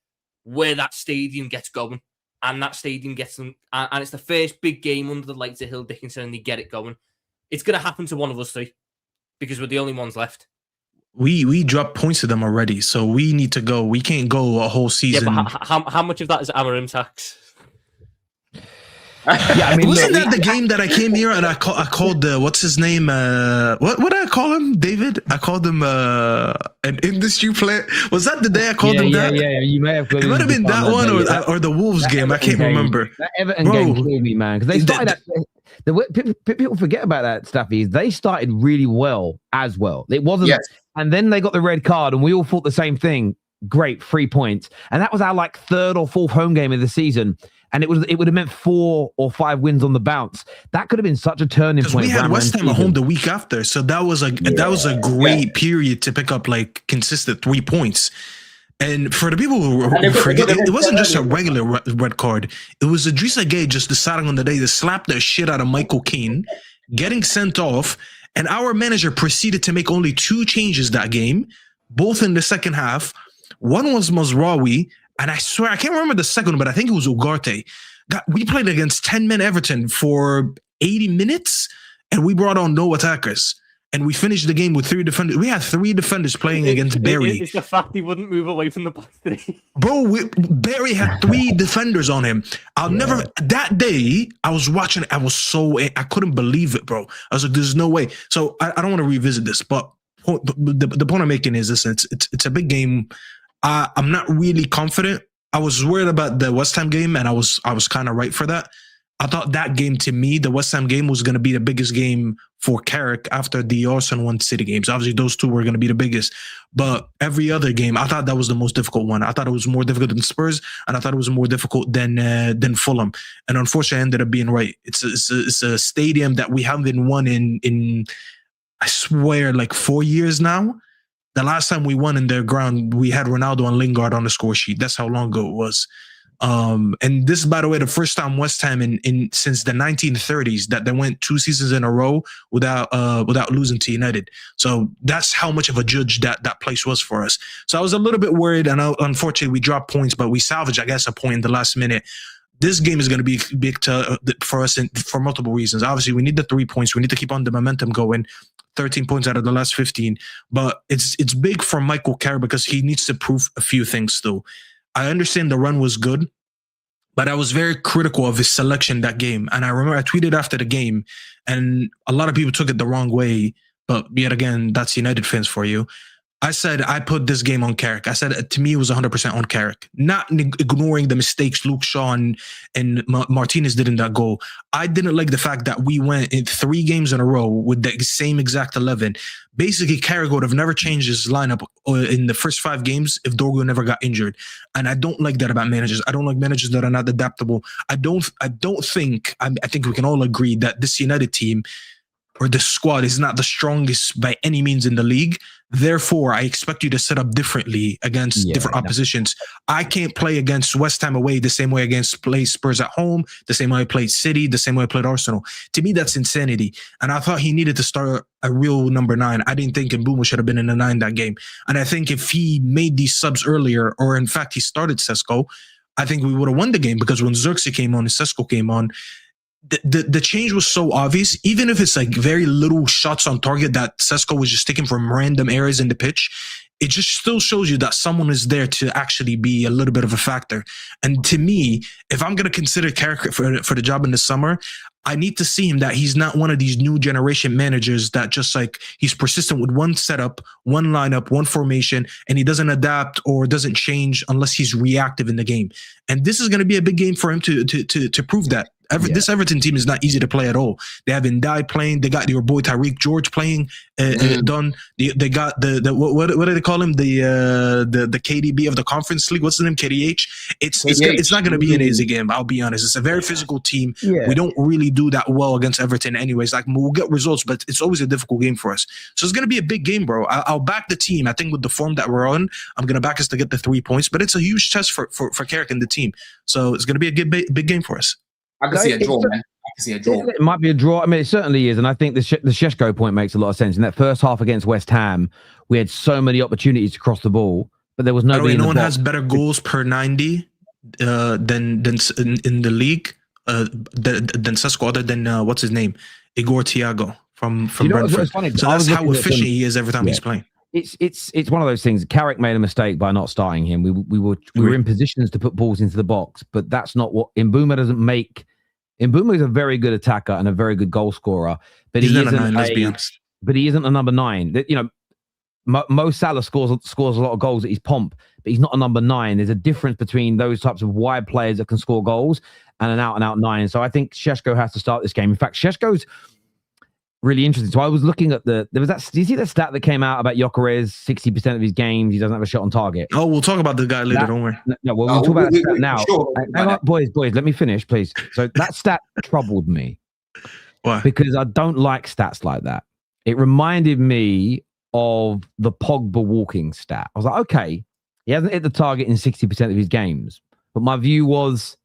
where that stadium gets going and that stadium gets them. And it's the first big game under the lights of Hill Dickinson and they get it going. It's going to happen to one of us 3 because we're the only ones left. We dropped points to them already, so we need to go. We can't go a whole season. Yeah, but how much of that is Amarim tax? Yeah, I mean, wasn't that the game that I came here and I called what's his name? What did I call him? David? I called him an industry player. Was that the day I called him that? Yeah, you may have. It might have been that one or the Wolves game. I can't remember. That Everton game killed me, man, because they started. People forget about that stuff. They started really well as well. It wasn't, and then they got the red card, and we all thought the same thing. great, 3 points. And that was our like third or fourth home game of the season. And it would have meant 4 or 5 wins on the bounce. That could have been such a turning point. We had West Ham at home the week after, so that was a great period to pick up like consistent 3 points. And for the people who forget, it wasn't just a regular red card. It was Idrissa Gueye just deciding on the day to slap the shit out of Michael Keane, getting sent off, and our manager proceeded to make only 2 changes that game, both in the second half. One was Mazraoui, and I swear, I can't remember the second, but I think it was Ugarte. We played against 10-man Everton for 80 minutes, and we brought on no attackers. And we finished the game with 3 defenders. We had 3 defenders playing against Barry. It's the fact he wouldn't move away from the box today. Bro, Barry had 3 defenders on him. That day, I was watching it. I couldn't believe it, bro. I was like, there's no way. So I don't want to revisit this, but the point I'm making is this. It's a big game. I'm not really confident. I was worried about the West Ham game, and I was kind of right for that. I thought that game, to me, the West Ham game was going to be the biggest game for Carrick after the Arsenal 1 City games. Obviously, those 2 were going to be the biggest. But every other game, I thought that was the most difficult one. I thought it was more difficult than Spurs, and I thought it was more difficult than Fulham. And unfortunately, I ended up being right. It's a stadium that we haven't won in I swear, like 4 years now. The last time we won in their ground, we had Ronaldo and Lingard on the score sheet. That's how long ago it was. And this is, by the way, the first time West Ham in since the 1930s that they went 2 seasons in a row without losing to United. So that's how much of a judge that place was for us. So I was a little bit worried, and unfortunately we dropped points, but we salvaged, I guess, a point in the last minute. This game is going to be big for us for multiple reasons. Obviously, we need the 3 points. We need to keep on the momentum going. 13 points out of the last 15. But it's big for Michael Carrick because he needs to prove a few things still. I understand the run was good, but I was very critical of his selection that game. And I remember I tweeted after the game, and a lot of people took it the wrong way. But yet again, that's United fans for you. I said I put this game on Carrick. I said to me it was 100% on Carrick, not ignoring the mistakes Luke Shaw and Martinez did in that goal. I didn't like the fact that we went in 3 games in a row with the same exact 11. Basically, Carrick would have never changed his lineup in the first 5 games if Dorgo never got injured. And I don't like that about managers. I don't like managers that are not adaptable. I think we can all agree that this United team or the squad is not the strongest by any means in the league. Therefore, I expect you to set up differently against different oppositions. I can't play against West Ham away the same way against play Spurs at home, the same way I played City, the same way I played Arsenal. To me, that's insanity. And I thought he needed to start a real number 9. I didn't think Mbeumo should have been in the 9 that game. And I think if he made these subs earlier, or in fact, he started Sesko, I think we would have won the game, because when Xerxes came on and Sesko came on, the change was so obvious, even if it's like very little shots on target that Sesko was just taking from random areas in the pitch. It just still shows you that someone is there to actually be a little bit of a factor. And to me, if I'm going to consider Carrick for the job in the summer, I need to see him that he's not one of these new generation managers that just like he's persistent with one setup, one lineup, one formation, and he doesn't adapt or doesn't change unless he's reactive in the game. And this is going to be a big game for him to prove that. This Everton team is not easy to play at all. They have Ndiaye playing. They got your boy Tyreek George playing. Done. They got the what do they call him? The KDB of the Conference League. What's the name? KDH. It's not going to be an easy game. I'll be honest. It's a very physical team. Yeah. We don't really do that well against Everton, anyways. Like we'll get results, but it's always a difficult game for us. So it's going to be a big game, bro. I'll back the team. I think with the form that we're on, I'm going to back us to get the 3 points. But it's a huge test for Carrick and the team. So it's going to be a big game for us. I can see a draw, man. I can see a draw. It might be a draw. I mean, it certainly is. And I think the Šeško point makes a lot of sense. In that first half against West Ham, we had so many opportunities to cross the ball, but there was nobody. No one has better goals per 90 than in the league than Sesko, other than what's his name, Igor Thiago from Brentford. So that's how efficient he is every time he's playing. It's one of those things. Carrick made a mistake by not starting him. We were in positions to put balls into the box, but that's not what Mbeumo doesn't make. Mbeumo is a very good attacker and a very good goal scorer, but he isn't a number 9. You know, Mo Salah scores a lot of goals at his pomp, but he's not a number 9. There's a difference between those types of wide players that can score goals and an out-and-out 9. So I think Šeško has to start this game. In fact, Šeško's really interesting. So I was looking at there was that. Do you see the stat that came out about Gyokeres? 60% of his games, he doesn't have a shot on target. Oh, we'll talk about the guy later. Don't worry. No, we'll talk about that stat now. Sure. Hang on, boys, let me finish, please. So that stat troubled me. Why? Because I don't like stats like that. It reminded me of the Pogba walking stat. I was like, okay, he hasn't hit the target in 60% of his games. But my view was,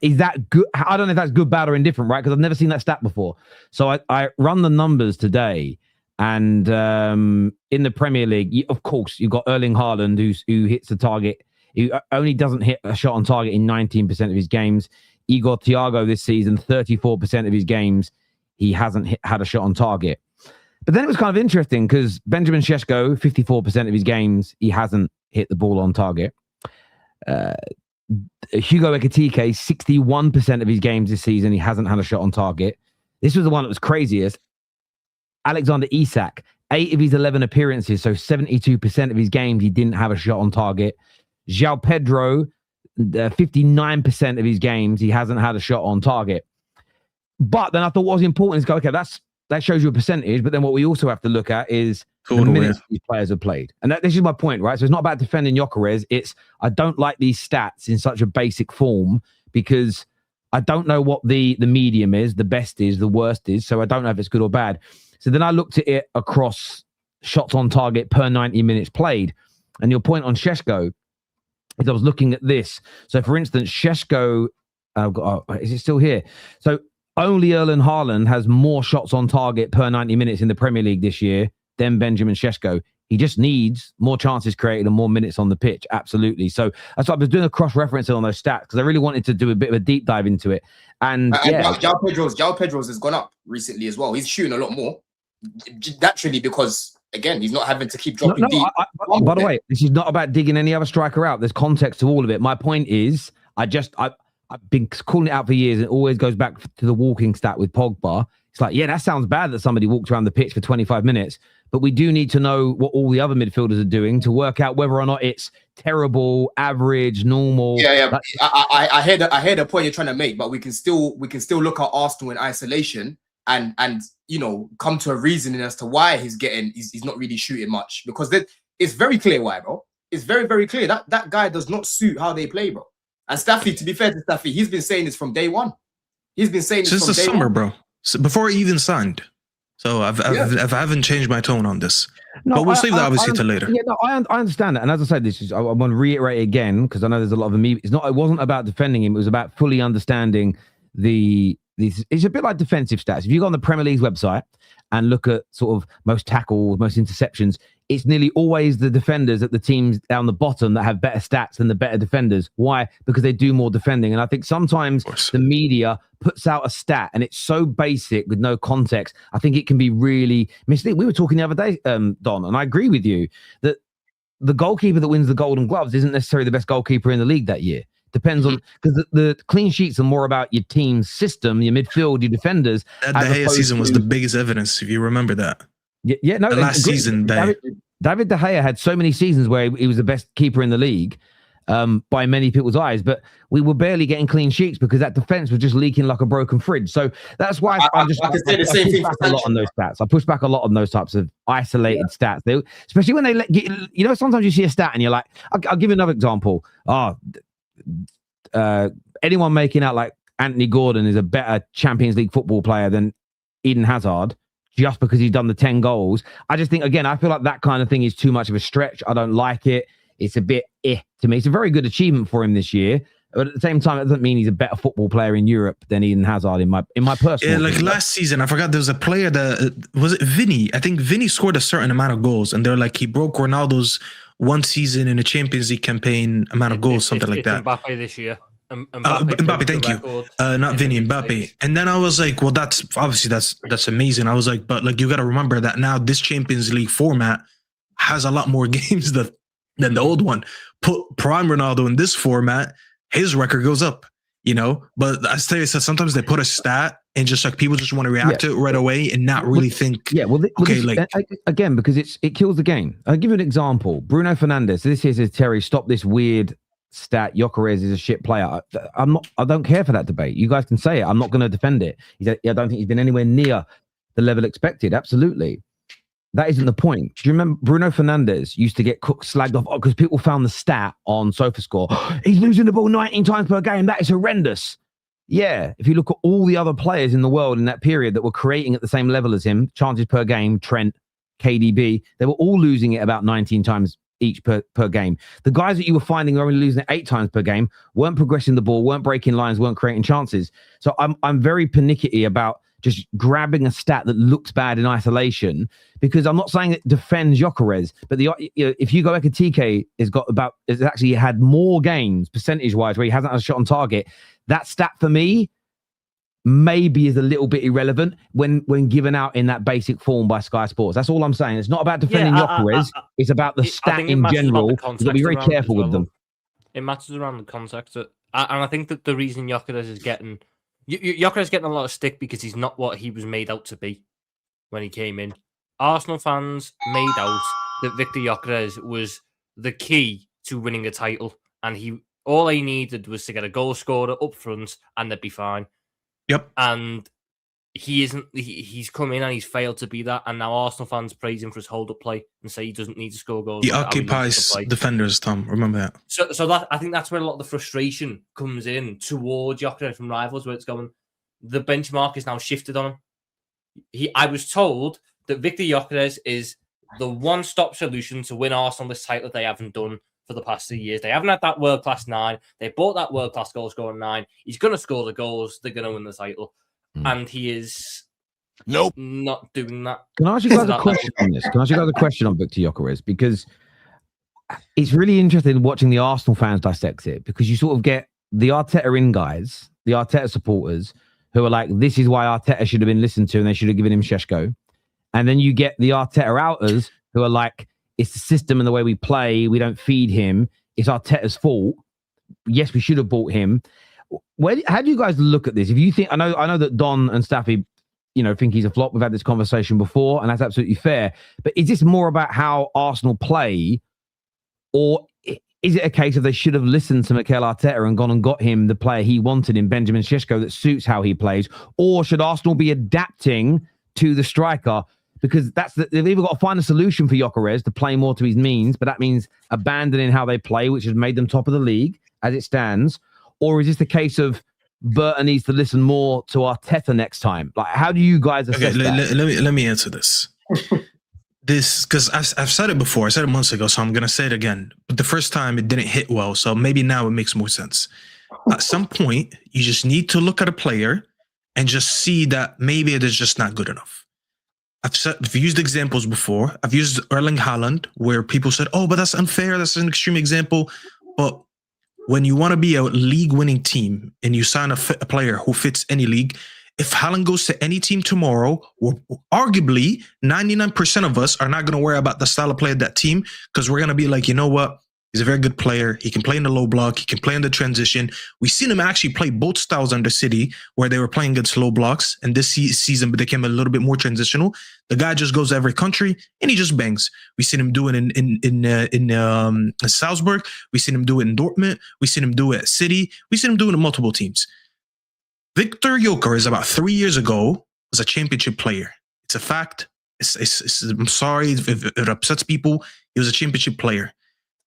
is that good? I don't know if that's good, bad, or indifferent, right? Because I've never seen that stat before. So I run the numbers today, and in the Premier League, of course, you've got Erling Haaland, who hits the target. He only doesn't hit a shot on target in 19% of his games. Igor Thiago this season, 34% of his games, he hasn't had a shot on target. But then it was kind of interesting because Benjamin Šeško, 54% of his games, he hasn't hit the ball on target. Hugo Ekitike, 61% of his games this season, he hasn't had a shot on target. This was the one that was craziest. Alexander Isak, 8 of his 11 appearances, so 72% of his games, he didn't have a shot on target. João Pedro, 59% of his games, he hasn't had a shot on target. But then I thought what was important is go, okay, that shows you a percentage, but then what we also have to look at is the minutes these players have played. And this is my point, right? So it's not about defending Gyokeres. It's I don't like these stats in such a basic form because I don't know what the medium is, the best is, the worst is. So I don't know if it's good or bad. So then I looked at it across shots on target per 90 minutes played. And your point on Šeško is I was looking at this. So for instance, Šeško, is it still here? So only Erling Haaland has more shots on target per 90 minutes in the Premier League this year than Benjamin Šeško. He just needs more chances created and more minutes on the pitch. Absolutely. So that's why I was doing a cross-referencing on those stats because I really wanted to do a bit of a deep dive into it. And João Pedro's has gone up recently as well. He's shooting a lot more. Naturally, because again, he's not having to keep dropping deep. By the way, this is not about digging any other striker out. There's context to all of it. My point is, I've been calling it out for years. And it always goes back to the walking stat with Pogba. It's like, yeah, that sounds bad that somebody walked around the pitch for 25 minutes, but we do need to know what all the other midfielders are doing to work out whether or not it's terrible, average, normal. Yeah. I hear the point you're trying to make, but we can still look at Arsenal in isolation and come to a reasoning as to why he's not really shooting much, because it's very clear why, bro. It's very, very clear that guy does not suit how they play, bro. And Staffy, to be fair to Staffy, he's been saying this from day one. He's been saying this since from the day summer, one. bro. So before he even signed. So I haven't changed my tone on this. No, but we'll save that obviously to later. Yeah, no, I understand that. And as I said, I want to reiterate again because I know there's a lot of it wasn't about defending him. It was about fully understanding it's a bit like defensive stats. If you go on the Premier League's website and look at sort of most tackles, most interceptions, it's nearly always the defenders at the teams down the bottom that have better stats than the better defenders. Why? Because they do more defending. And I think sometimes the media puts out a stat and it's so basic with no context. I think it can be really misleading. We were talking the other day, Don, and I agree with you that the goalkeeper that wins the Golden Gloves isn't necessarily the best goalkeeper in the league that year. Depends on, because the clean sheets are more about your team's system, your midfield, your defenders. That De Gea season was the biggest evidence, if you remember that. Yeah, no. The last season, David De Gea had so many seasons where he was the best keeper in the league by many people's eyes, but we were barely getting clean sheets because that defense was just leaking like a broken fridge. So that's why I push back a lot on those stats. I push back a lot on those types of isolated stats. Especially when they sometimes you see a stat and you're like, I'll give you another example. Anyone making out like Anthony Gordon is a better Champions League football player than Eden Hazard just because he's done the 10 goals. I just think, again, I feel like that kind of thing is too much of a stretch. I don't like it. It's a bit to me. It's a very good achievement for him this year. But at the same time, it doesn't mean he's a better football player in Europe than Eden Hazard in my personal. Yeah, like last season, I forgot there was a player that was it Vinny. I think Vinny scored a certain amount of goals, and they're like he broke Ronaldo's one season in a Champions League campaign amount of goals, something like that. Mbappe this year. Mbappe, thank you. Not Vinny, Mbappe. And then I was like, well, that's obviously that's amazing. I was like, but like you got to remember that now this Champions League format has a lot more games than the old one. Put prime Ronaldo in this format, his record goes up, But I say sometimes they put a stat and just like people just want to react to it right away and not really think. Yeah, again, because it kills the game. I'll give you an example. Bruno Fernandes. This here says Terry, stop this weird stat, Gyokeres is a shit player. I don't care for that debate. You guys can say it. I'm not going to defend it. I don't think he's been anywhere near the level expected. Absolutely. That isn't the point. Do you remember Bruno Fernandes used to get slagged off because people found the stat on SofaScore? He's losing the ball 19 times per game. That is horrendous. Yeah. If you look at all the other players in the world in that period that were creating at the same level as him, chances per game, Trent, KDB, they were all losing it about 19 times each per game. The guys that you were finding are only losing it 8 times per game, weren't progressing the ball, weren't breaking lines, weren't creating chances. So I'm very pernickety about just grabbing a stat that looks bad in isolation, because I'm not saying it defends Gyokeres, but if you go back, TK has actually had more games percentage-wise where he hasn't had a shot on target. That stat for me maybe is a little bit irrelevant when given out in that basic form by Sky Sports. That's all I'm saying. It's not about defending Gyokeres. It's about the stat in general. You've got to be very careful with them. It matters around the context. And I think that the reason Gyokeres is getting a lot of stick because he's not what he was made out to be when he came in. Arsenal fans made out that Victor Gyokeres was the key to winning a title, and all he needed was to get a goal scorer up front and they'd be fine. Yep. And he isn't. He's come in and he's failed to be that. And now Arsenal fans praise him for his hold-up play and say he doesn't need to score goals. He occupies defenders, Tom. Remember that. So that I think that's where a lot of the frustration comes in towards Gyokeres from rivals, where it's going. The benchmark is now shifted on him. I was told that Victor Gyokeres is the one-stop solution to win Arsenal this title they haven't done for the past 2 years. They haven't had that world-class 9. They bought that world-class goal-scoring 9. He's going to score the goals. They're going to win the title. And he is not doing that. Can I ask you guys a question on this? Can I ask you guys a question on Victor Gyokeres? Because it's really interesting watching the Arsenal fans dissect it, because you sort of get the Arteta in guys, the Arteta supporters, who are like, this is why Arteta should have been listened to and they should have given him Šeško. And then you get the Arteta outers who are like, it's the system and the way we play. We don't feed him. It's Arteta's fault. Yes, we should have bought him. How do you guys look at this? If you think, I know that Don and Staffy, think he's a flop. We've had this conversation before, and that's absolutely fair. But is this more about how Arsenal play, or is it a case of they should have listened to Mikel Arteta and gone and got him the player he wanted in Benjamin Šeško that suits how he plays? Or should Arsenal be adapting to the striker? Because they've either got to find a solution for Gyokeres to play more to his means, but that means abandoning how they play, which has made them top of the league as it stands. Or is this the case of Burton needs to listen more to Arteta next time? Like, how do you guys assess that? Let me answer this. Because I've said it before. I said it months ago, so I'm going to say it again. But the first time it didn't hit well, so maybe now it makes more sense. At some point, you just need to look at a player and just see that maybe it is just not good enough. I've used examples before. I've used Erling Haaland, where people said, oh, but that's unfair. That's an extreme example. But when you want to be a league-winning team and you sign a player who fits any league, if Haaland goes to any team tomorrow, arguably 99% of us are not going to worry about the style of play of that team, because we're going to be like, you know what? He's a very good player. He can play in the low block. He can play in the transition. We've seen him actually play both styles under City, where they were playing against low blocks, and this season became a little bit more transitional. The guy just goes to every country and he just bangs. We've seen him do it in Salzburg. We've seen him do it in Dortmund. We've seen him do it at City. We've seen him do it in multiple teams. Victor Gyokeres, about 3 years ago, was a championship player. It's a fact. I'm sorry if it upsets people. He was a championship player.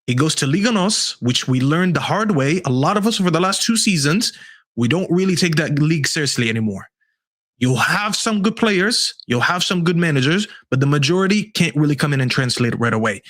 He goes to Liga NOS, which we learned the hard way. A lot of us over the last 2 seasons, we don't really take that league seriously anymore. You'll have some good players, you'll have some good managers, but the majority can't really come in and translate it right away.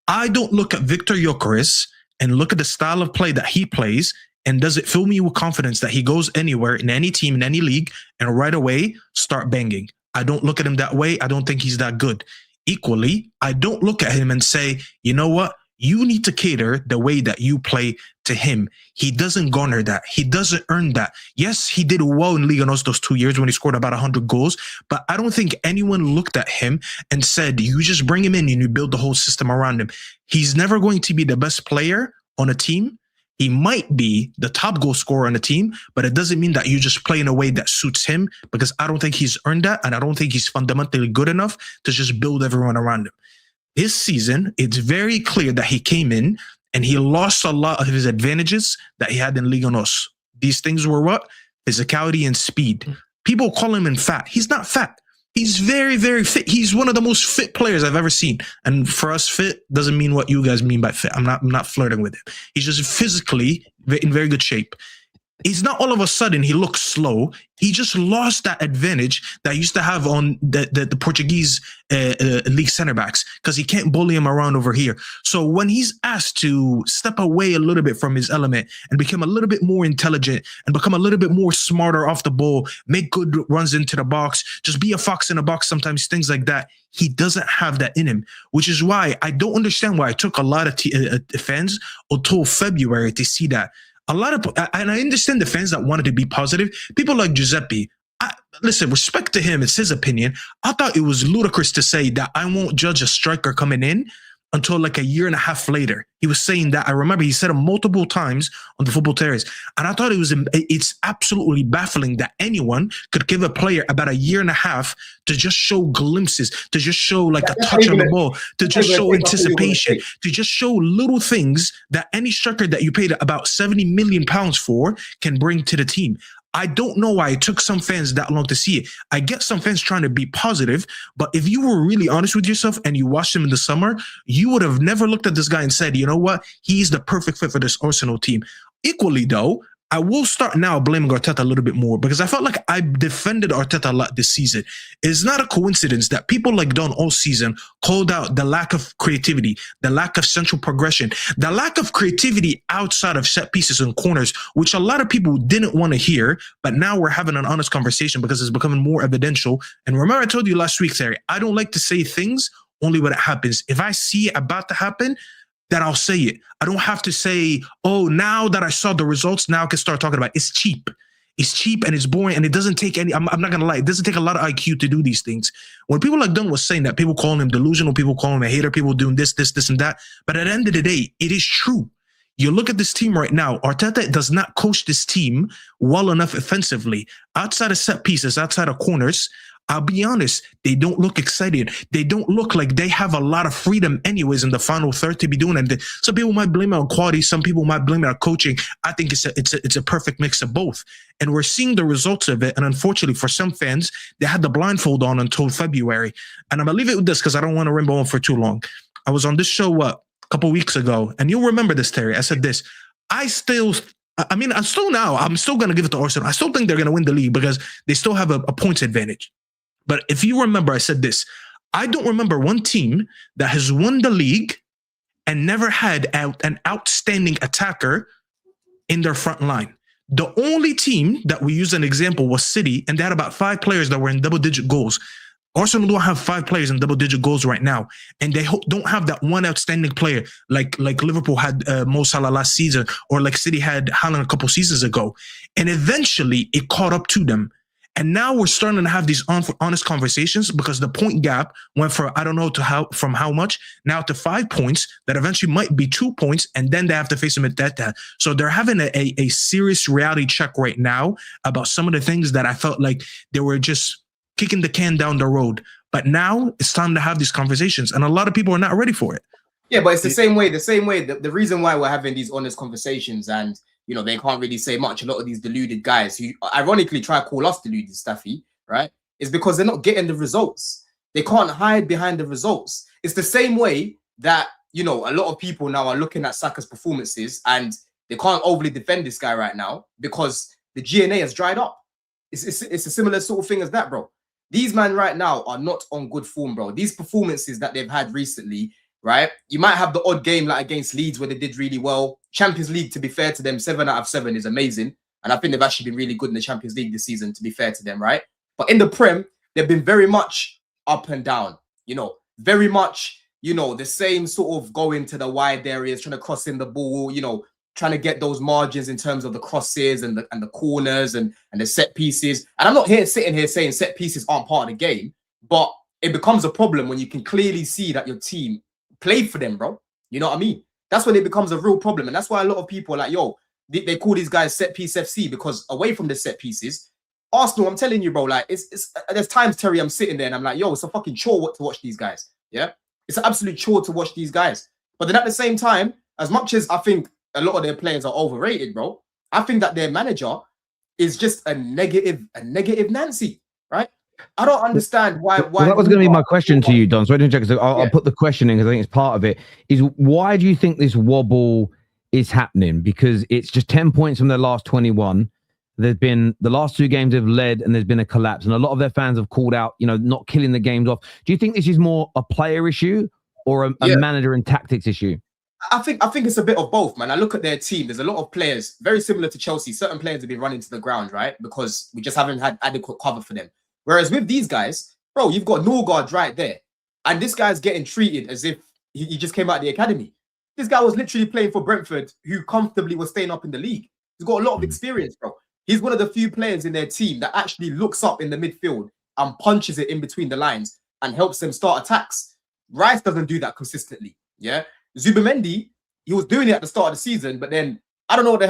I don't look at Victor Gyokeres and look at the style of play that he plays, and does it fill me with confidence that he goes anywhere, in any team, in any league, and right away start banging. I don't look at him that way. I don't think he's that good. Equally, I don't look at him and say, you know what? You need to cater the way that you play to him. He doesn't garner that. He doesn't earn that. Yes, he did well in Liga NOS those 2 years when he scored about 100 goals, but I don't think anyone looked at him and said, you just bring him in and you build the whole system around him. He's never going to be the best player on a team. He might be the top goal scorer on a team, but it doesn't mean that you just play in a way that suits him, because I don't think he's earned that, and I don't think he's fundamentally good enough to just build everyone around him. This season, it's very clear that he came in and he lost a lot of his advantages that he had in Liga NOS. These things were what? Physicality and speed. People call him fat. He's not fat. He's very, very fit. He's one of the most fit players I've ever seen. And for us, fit doesn't mean what you guys mean by fit. I'm not flirting with him. He's just physically in very good shape. He's not all of a sudden he looks slow. He just lost that advantage that he used to have on the Portuguese league center backs because he can't bully him around over here. So when he's asked to step away a little bit from his element and become a little bit more intelligent and become a little bit more smarter off the ball, make good runs into the box, just be a fox in the box sometimes, things like that, he doesn't have that in him, which is why I don't understand why it took a lot of fans until February to see that. A lot of, and I understand the fans that wanted to be positive. People like Giuseppe, listen, respect to him, it's his opinion. I thought it was ludicrous to say that I won't judge a striker coming in until like a year and a half later. He was saying that. I remember he said it multiple times on the Football Terrace. And I thought it's absolutely baffling that anyone could give a player about a year and a half to just show glimpses, to just show like a touch on the ball, to just show anticipation, to just show little things that any striker that you paid about 70 million pounds for can bring to the team. I don't know why it took some fans that long to see it. I get some fans trying to be positive, but if you were really honest with yourself and you watched him in the summer, you would have never looked at this guy and said, you know what? He's the perfect fit for this Arsenal team. Equally, though, I will start now blaming Arteta a little bit more because I felt like I defended Arteta a lot this season. It's not a coincidence that people like Don all season called out the lack of creativity, the lack of central progression, the lack of creativity outside of set pieces and corners, which a lot of people didn't want to hear, but now we're having an honest conversation because it's becoming more evidential. And remember, I told you last week, Terry, I don't like to say things only when it happens. If I see it about to happen, then I'll say it. I don't have to say, oh, now that I saw the results, now I can start talking about it. It's cheap. It's cheap and it's boring and it doesn't take any, I'm not going to lie, it doesn't take a lot of IQ to do these things. When people like Dunn was saying that, people call him delusional, people call him a hater, people doing this, and that. But at the end of the day, it is true. You look at this team right now, Arteta does not coach this team well enough offensively. Outside of set pieces, outside of corners, I'll be honest, they don't look excited. They don't look like they have a lot of freedom anyways in the final third to be doing it. Some people might blame it on quality. Some people might blame it on coaching. I think it's a perfect mix of both. And we're seeing the results of it. And unfortunately for some fans, they had the blindfold on until February. And I'm going to leave it with this because I don't want to ramble on for too long. I was on this show, a couple weeks ago, and you'll remember this, Terry. I said this. I'm still going to give it to Arsenal. I still think they're going to win the league because they still have a points advantage. But if you remember, I said this, I don't remember one team that has won the league and never had an outstanding attacker in their front line. The only team that we used an example was City, and they had about 5 players that were in double-digit goals. Arsenal don't have 5 players in double-digit goals right now, and they don't have that one outstanding player like Liverpool had Mo Salah last season or like City had Haaland a couple seasons ago. And eventually, it caught up to them. And now we're starting to have these honest conversations because the point gap went from, I don't know from how much, now to 5 points that eventually might be 2 points, and then they have to face them at that. So they're having a serious reality check right now about some of the things that I felt like they were just kicking the can down the road. But now it's time to have these conversations, and a lot of people are not ready for it. Yeah, but it's the same way. The reason why we're having these honest conversations and you know, they can't really say much. A lot of these deluded guys who ironically try to call us deluded, Staffy, right? Is because they're not getting the results. They can't hide behind the results. It's the same way that, you know, a lot of people now are looking at Saka's performances and they can't overly defend this guy right now because the GNA has dried up. It's a similar sort of thing as that, bro. These men right now are not on good form, bro. These performances that they've had recently, right? You might have the odd game like against Leeds where they did really well. Champions League, to be fair to them, 7 out of 7 is amazing. And I think they've actually been really good in the Champions League this season, to be fair to them, right? But in the Prem, they've been very much up and down, you know, very much, you know, the same sort of going to the wide areas, trying to cross in the ball, you know, trying to get those margins in terms of the crosses and the corners and the set pieces. And I'm not sitting here saying set pieces aren't part of the game, but it becomes a problem when you can clearly see that your team played for them, bro. You know what I mean? That's when it becomes a real problem. And that's why a lot of people are like, yo, they call these guys set piece FC because away from the set pieces, Arsenal, I'm telling you, bro, like there's times, Terry, I'm sitting there and I'm like, yo, it's a fucking chore to watch these guys. Yeah. It's an absolute chore to watch these guys. But then at the same time, as much as I think a lot of their players are overrated, bro, I think that their manager is just a negative Nancy, right? I don't understand why. Well, that was going to be my question to you, Don. So I didn't check. So I'll put the question in because I think it's part of it. Is why do you think this wobble is happening? Because it's just 10 points from their last 21. There's been the last 2 games have led, and there's been a collapse, and a lot of their fans have called out, not killing the games off. Do you think this is more a player issue or a manager and tactics issue? I think it's a bit of both, man. I look at their team. There's a lot of players very similar to Chelsea. Certain players have been running to the ground, right? Because we just haven't had adequate cover for them. Whereas with these guys, bro, you've got Norgard right there. And this guy's getting treated as if he just came out of the academy. This guy was literally playing for Brentford, who comfortably was staying up in the league. He's got a lot of experience, bro. He's one of the few players in their team that actually looks up in the midfield and punches it in between the lines and helps them start attacks. Rice doesn't do that consistently, yeah? Zubimendi, he was doing it at the start of the season, but then I don't know what the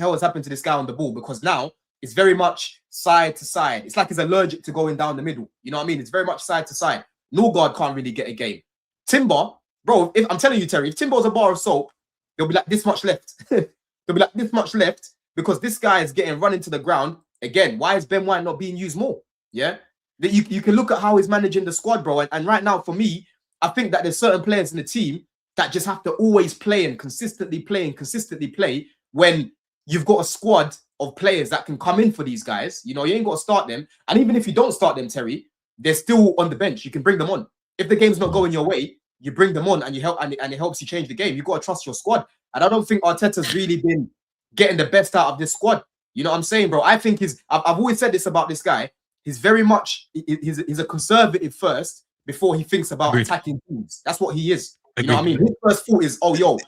hell has happened to this guy on the ball, because now it's very much side to side. It's like he's allergic to going down the middle. You know what I mean? It's very much side to side. Norgard can't really get a game. Timber, bro, if I'm telling you, Terry, if Timber's a bar of soap, there'll be like this much left. There'll be like this much left because this guy is getting run into the ground. Again, why is Ben White not being used more? Yeah? That you can look at how he's managing the squad, bro. And right now, for me, I think that there's certain players in the team that just have to always play and consistently play when you've got a squad of players that can come in for these guys. You ain't got to start them. And even if you don't start them, Terry, they're still on the bench. You can bring them on. If the game's not going your way, you bring them on and you help, and it helps you change the game. You've got to trust your squad. And I don't think Arteta's really been getting the best out of this squad. You know what I'm saying, bro? I think I've always said this about this guy. He's very much, he's a conservative first before he thinks about attacking teams. That's what he is. You know what I mean? His first thought is, oh, yo,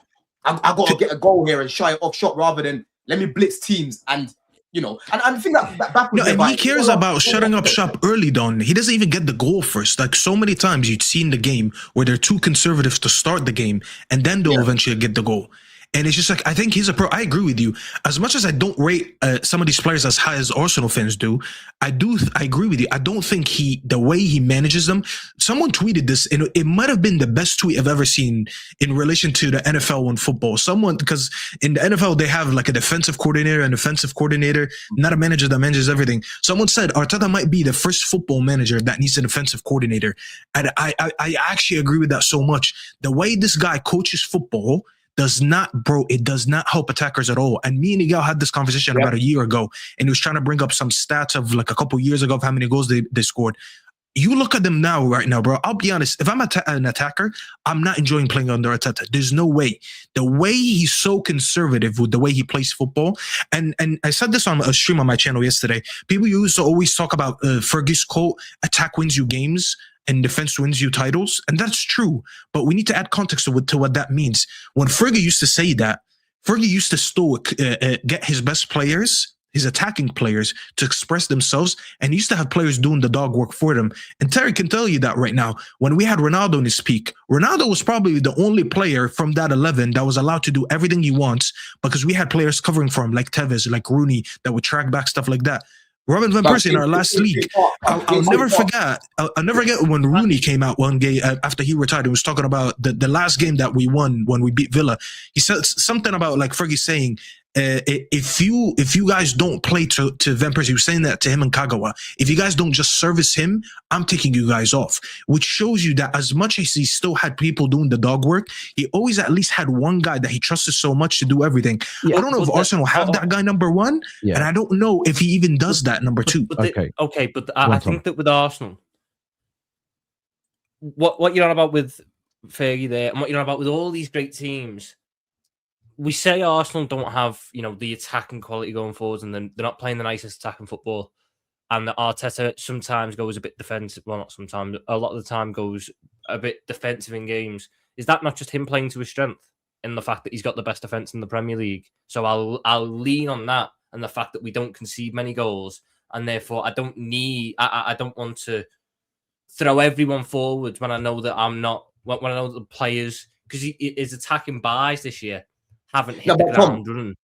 I got to get a goal here and shy it off shot rather than let me blitz teams and, and I think that no, and he cares about shutting up shop early, Don. He doesn't even get the goal first. Like so many times you'd see in the game where they're too conservative to start the game and then they'll eventually get the goal. And it's just like, I think he's a pro. I agree with you. As much as I don't rate some of these players as high as Arsenal fans do, I agree with you. I don't think the way he manages them, someone tweeted this, and it might have been the best tweet I've ever seen in relation to the NFL and football. Because in the NFL, they have like a defensive coordinator and offensive coordinator, not a manager that manages everything. Someone said Arteta might be the first football manager that needs an offensive coordinator. And I actually agree with that so much. The way this guy coaches football, it does not help attackers at all. And me and Miguel had this conversation about a year ago, and he was trying to bring up some stats of like a couple years ago of how many goals they scored. You look at them right now, bro. I'll be honest. If I'm an attacker, I'm not enjoying playing under Arteta. There's no way. The way he's so conservative with the way he plays football, and I said this on a stream on my channel yesterday. People used to always talk about Fergie's quote, "Attack wins you games and defense wins you titles," and that's true. But we need to add context to what that means. When Fergie used to say that, Fergie used to still get his best players, his attacking players, to express themselves, and he used to have players doing the dog work for them. And Terry can tell you that right now. When we had Ronaldo in his peak, Ronaldo was probably the only player from that 11 that was allowed to do everything he wants because we had players covering for him, like Tevez, like Rooney, that would track back stuff like that. Robin van Persie in our last league, I'll never forget. I'll never forget when Rooney came out one game after he retired and was talking about the last game that we won when we beat Villa. He said something about like Fergie saying, if you guys don't play to Van Persie, he was saying that to him and Kagawa, if you guys don't just service him, I'm taking you guys off. Which shows you that as much as he still had people doing the dog work, he always at least had one guy that he trusted so much to do everything. I don't know if Arsenal have that guy number one, and I don't know if he even does that number two. But I think that with Arsenal, what you're on about with Fergie there, and what you're on about with all these great teams, we say Arsenal don't have, the attacking quality going forwards, and then they're not playing the nicest attacking football. And the Arteta sometimes goes a bit defensive. Well, not sometimes. A lot of the time goes a bit defensive in games. Is that not just him playing to his strength in the fact that he's got the best defense in the Premier League? So I'll lean on that and the fact that we don't concede many goals, and therefore I don't want to throw everyone forward when I know that I'm not. When I know that the players, because his attacking buys this year haven't hit the ground running.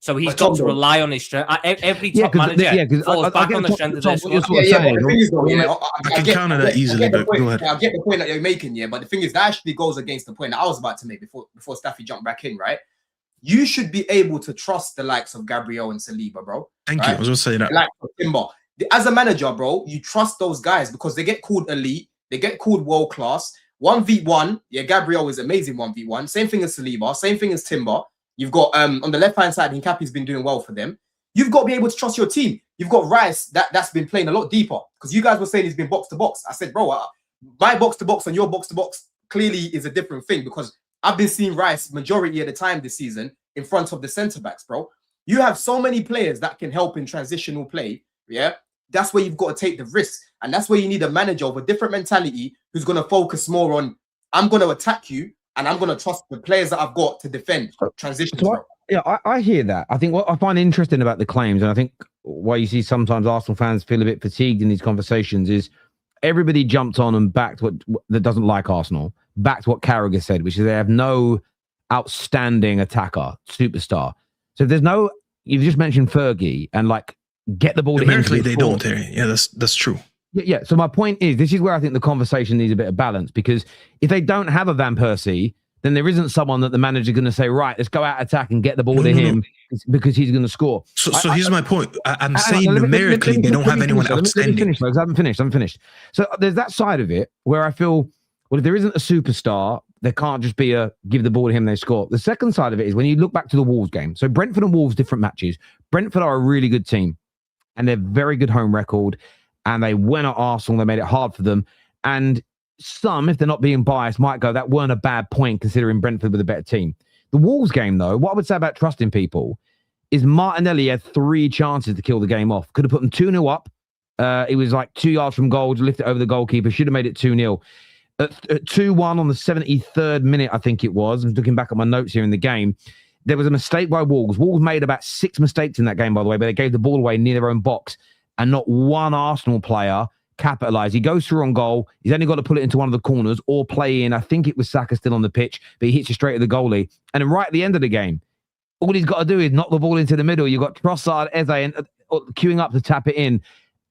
So he's But got Tom, to rely on his strength. Every Yeah, top 'cause- manager yeah, 'cause falls I back get on the Tom- strength of Tom, their what squad. you're sort of yeah, but saying, the thing is, though, yeah, I can counter that easily, but go ahead. I get the point that you're making, yeah, but the thing is, that actually goes against the point that I was about to make before Staffy jumped back in, right? You should be able to trust the likes of Gabriel and Saliba, bro. Thank you. I was going to say that. The likes of Timber. As a manager, bro, you trust those guys because they get called elite, they get called world class. 1v1, yeah, Gabriel is amazing 1v1. Same thing as Saliba, same thing as Timber. You've got on the left-hand side, Hincapié's been doing well for them. You've got to be able to trust your team. You've got Rice that's been playing a lot deeper because you guys were saying he's been box to box. I said, bro, my box to box and your box to box clearly is a different thing because I've been seeing Rice majority of the time this season in front of the centre backs, bro. You have so many players that can help in transitional play. Yeah, that's where you've got to take the risk, and that's where you need a manager of a different mentality who's going to focus more on I'm going to attack you and I'm going to trust the players that I've got to defend transitions, bro. Yeah, I hear that. I think what I find interesting about the claims, and I think why you see sometimes Arsenal fans feel a bit fatigued in these conversations, is everybody jumped on and backed what that doesn't like Arsenal, backed what Carragher said, which is they have no outstanding attacker, superstar. So if there's no, you've just mentioned Fergie and like get the ball to him. Numerically, they don't. Yeah, that's true. Yeah. So my point is, this is where I think the conversation needs a bit of balance, because if they don't have a Van Persie, then there isn't someone that the manager's going to say, right, let's go out attack and get the ball to him because he's going to score. So here's my point. I'm saying numerically they don't have anyone outstanding. I haven't finished. So there's that side of it where I feel, well, if there isn't a superstar, there can't just be a give the ball to him, they score. The second side of it is when you look back to the Wolves game. So Brentford and Wolves, different matches. Brentford are a really good team and they're very good home record, and they went at Arsenal. They made it hard for them. And some, if they're not being biased, might go, that weren't a bad point considering Brentford with a better team. The Wolves game, though, what I would say about trusting people is Martinelli had 3 chances to kill the game off. Could have put them 2-0 up. It was like 2 yards from goal to lift it over the goalkeeper. Should have made it 2-0. At 2-1 on the 73rd minute, I think it was. I'm looking back at my notes here in the game. There was a mistake by Wolves. Wolves made about 6 mistakes in that game, by the way, but they gave the ball away near their own box. And not one Arsenal player capitalised. He goes through on goal. He's only got to put it into one of the corners or play in. I think it was Saka still on the pitch, but he hits it straight at the goalie. And then right at the end of the game, all he's got to do is knock the ball into the middle. You've got Trossard, Eze, and queuing up to tap it in.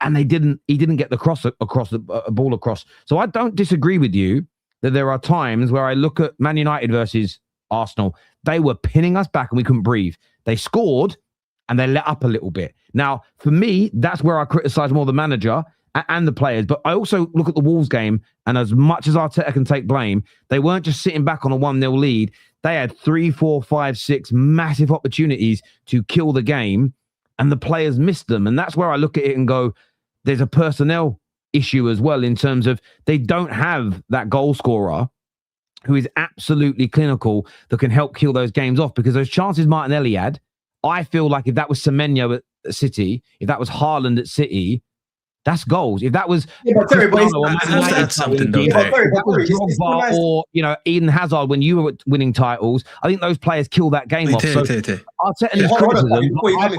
And he didn't get the ball across. So I don't disagree with you that there are times where I look at Man United versus Arsenal. They were pinning us back and we couldn't breathe. They scored and they let up a little bit. Now, for me, that's where I criticize more the manager and the players. But I also look at the Wolves game, and as much as Arteta can take blame, they weren't just sitting back on a 1-0 lead. They had 3, 4, 5, 6 massive opportunities to kill the game, and the players missed them. And that's where I look at it and go, there's a personnel issue as well, in terms of they don't have that goal scorer who is absolutely clinical that can help kill those games off, because those chances Martinelli had, I feel like if that was Semenyo at City, if that was Haaland at City, that's goals. If that was or Eden Hazard when you were winning titles, I think those players kill that game off. So Arteta and his criticism,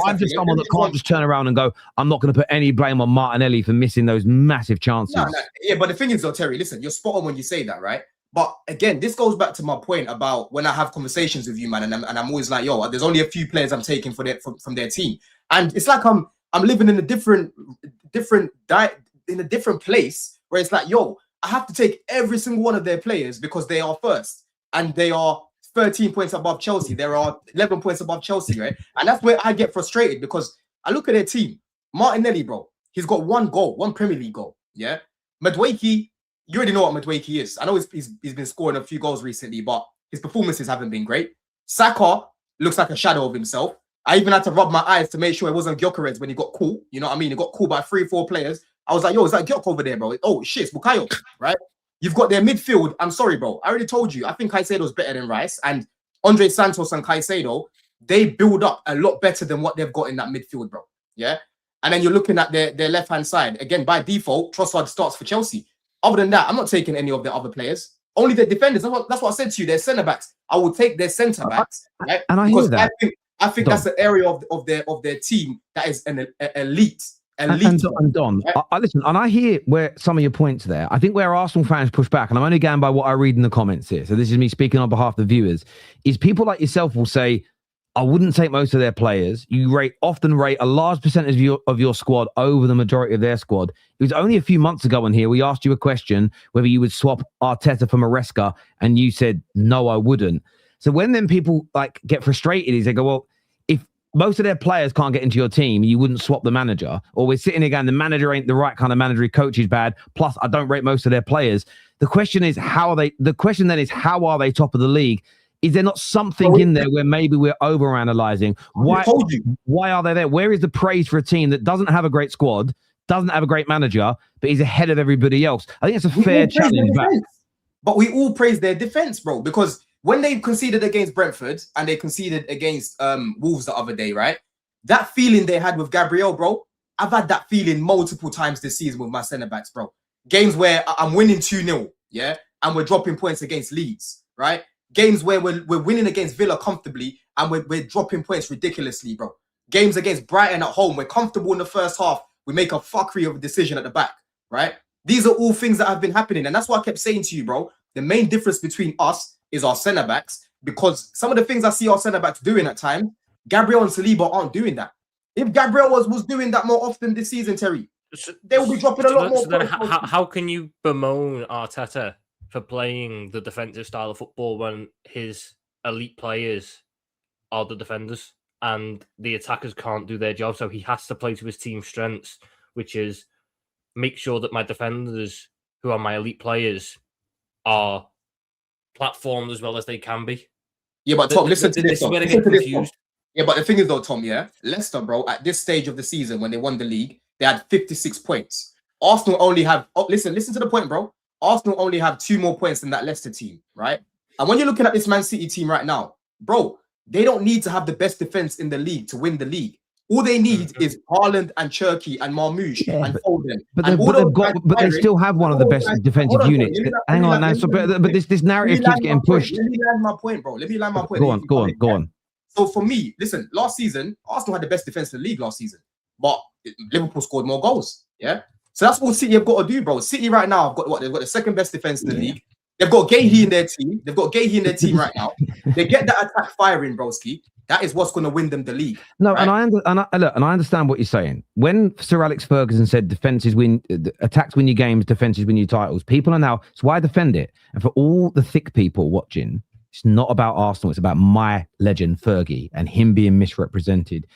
I'm just someone that can't just turn around and go, I'm not going to put any blame on Martinelli for missing those massive chances. No. Yeah, but the thing is, though, Terry, listen, you're spot on when you say that, right? But again, this goes back to my point about when I have conversations with you, man, and I'm always like, yo, there's only a few players I'm taking from their team, and it's like I'm living in a different place where it's like, yo, I have to take every single one of their players because they are first and they are 13 points above Chelsea. There are 11 points above Chelsea, right? And that's where I get frustrated, because I look at their team. Martinelli, bro, he's got 1 goal, 1 Premier League goal. Yeah, Madueke. You already know what Madueke is. I know he's been scoring a few goals recently, but his performances haven't been great. Saka looks like a shadow of himself. I even had to rub my eyes to make sure it wasn't Gyokeres when he got caught. You know what I mean? He got caught by 3, 4 players. I was like, yo, is that Gyok over there, bro? Oh, shit, it's Bukayo, right? You've got their midfield. I'm sorry, bro. I already told you. I think Caicedo's better than Rice. And Andre Santos and Caicedo, they build up a lot better than what they've got in that midfield, bro. Yeah? And then you're looking at their left-hand side. Again, by default, Trossard starts for Chelsea. Other than that, I'm not taking any of the other players. Only the defenders. That's what I said to you. Their centre backs. I will take their centre backs. Right? And I hear that. I think that's the area of their team that is an elite. And Don, right? I listen, and I hear where some of your points there. I think where Arsenal fans push back, and I'm only going by what I read in the comments here, so this is me speaking on behalf of the viewers, is people like yourself will say, I wouldn't take most of their players. You often rate a large percentage of your squad over the majority of their squad. It was only a few months ago in here we asked you a question whether you would swap Arteta for Maresca, and you said no, I wouldn't. So when then people like get frustrated, is they go, well, if most of their players can't get into your team, you wouldn't swap the manager. Or we're sitting again, the manager ain't the right kind of manager, coach is bad. Plus, I don't rate most of their players. The question is how are they? The question then is how are they top of the league? Is there not something in there where maybe we're overanalyzing? Why are they there? Where is the praise for a team that doesn't have a great squad, doesn't have a great manager, but is ahead of everybody else? I think it's a fair challenge back. But we all praise their defense, bro, because when they conceded against Brentford and they conceded against Wolves the other day, right? That feeling they had with Gabriel, bro, I've had that feeling multiple times this season with my centre-backs, bro. Games where I'm winning 2-0, yeah? And we're dropping points against Leeds, right? Games where we're winning against Villa comfortably and we're dropping points ridiculously, bro. Games against Brighton at home, we're comfortable in the first half. We make a fuckery of a decision at the back, right? These are all things that have been happening. And that's why I kept saying to you, bro, the main difference between us is our centre-backs, because some of the things I see our centre-backs doing at times, Gabriel and Saliba aren't doing that. If Gabriel was doing that more often this season, Terry, they will be dropping a lot more. So then how can you bemoan Arteta for playing the defensive style of football when his elite players are the defenders and the attackers can't do their job? So he has to play to his team's strengths, which is make sure that my defenders, who are my elite players, are platformed as well as they can be. Yeah, but Tom, listen to this. This is where they get confused. Yeah, but the thing is though, Tom, yeah, Leicester, bro, at this stage of the season when they won the league, they had 56 points. Arsenal only have, listen to the point, bro. Arsenal only have 2 more points than that Leicester team, right? And when you're looking at this Man City team right now, bro, they don't need to have the best defense in the league to win the league. All they need is Haaland and Cherky and Marmoush and Foden. But they still have one of the best defensive units. Hang on now. But this narrative keeps getting pushed. Let me land my point, bro. Let me land my point. Go on. So for me, listen, last season, Arsenal had the best defense in the league last season, but Liverpool scored more goals. Yeah. So that's what City have got to do, bro. City right now have got what? They've got the second best defense in the league. They've got Gahey in their team. Right now. They get that attack firing, broski. That is what's going to win them the league. No, right? and I understand what you're saying. When Sir Alex Ferguson said defenses win, attacks win your games, defenses win your titles, people are now, it's why I defend it. And for all the thick people watching, it's not about Arsenal. It's about my legend, Fergie, and him being misrepresented.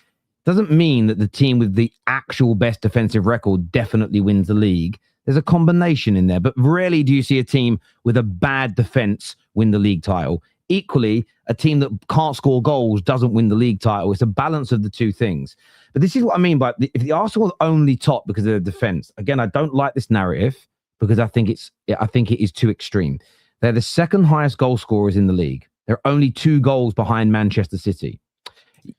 Doesn't mean that the team with the actual best defensive record definitely wins the league. There's a combination in there, but rarely do you see a team with a bad defense win the league title. Equally, a team that can't score goals doesn't win the league title. It's a balance of the two things. But this is what I mean by if the Arsenal only top because of their defense. Again, I don't like this narrative because I think it is too extreme. They're the second highest goal scorers in the league. They're only 2 goals behind Manchester City.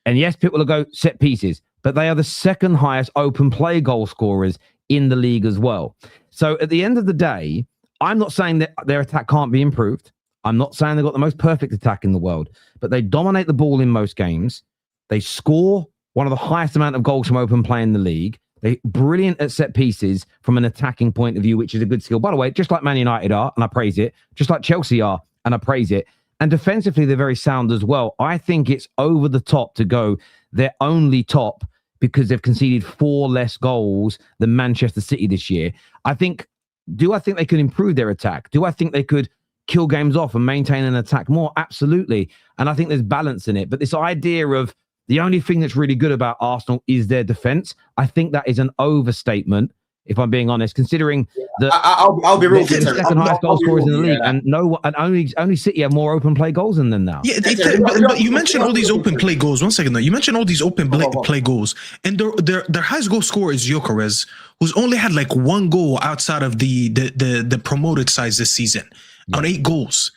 And yes, people will go set pieces, but they are the second highest open play goal scorers in the league as well. So at the end of the day, I'm not saying that their attack can't be improved. I'm not saying they've got the most perfect attack in the world, but they dominate the ball in most games. They score one of the highest amount of goals from open play in the league. They're brilliant at set pieces from an attacking point of view, which is a good skill. By the way, just like Man United are, and I praise it, just like Chelsea are, and I praise it. And defensively, they're very sound as well. I think it's over the top to go, they're only top because they've conceded 4 less goals than Manchester City this year. Do I think they could improve their attack? Do I think they could kill games off and maintain an attack more? Absolutely. And I think there's balance in it. But this idea of the only thing that's really good about Arsenal is their defense, I think that is an overstatement, if I'm being honest, considering that I'll be real. The second highest goal scorers in the league, and only City have more open play goals than them now. Yeah, but you mentioned all these open play goals. 1 second, though. You mentioned all these open play goals, and their highest goal scorer is Gyokeres, who's only had like 1 goal outside of the promoted sides this season on 8 goals.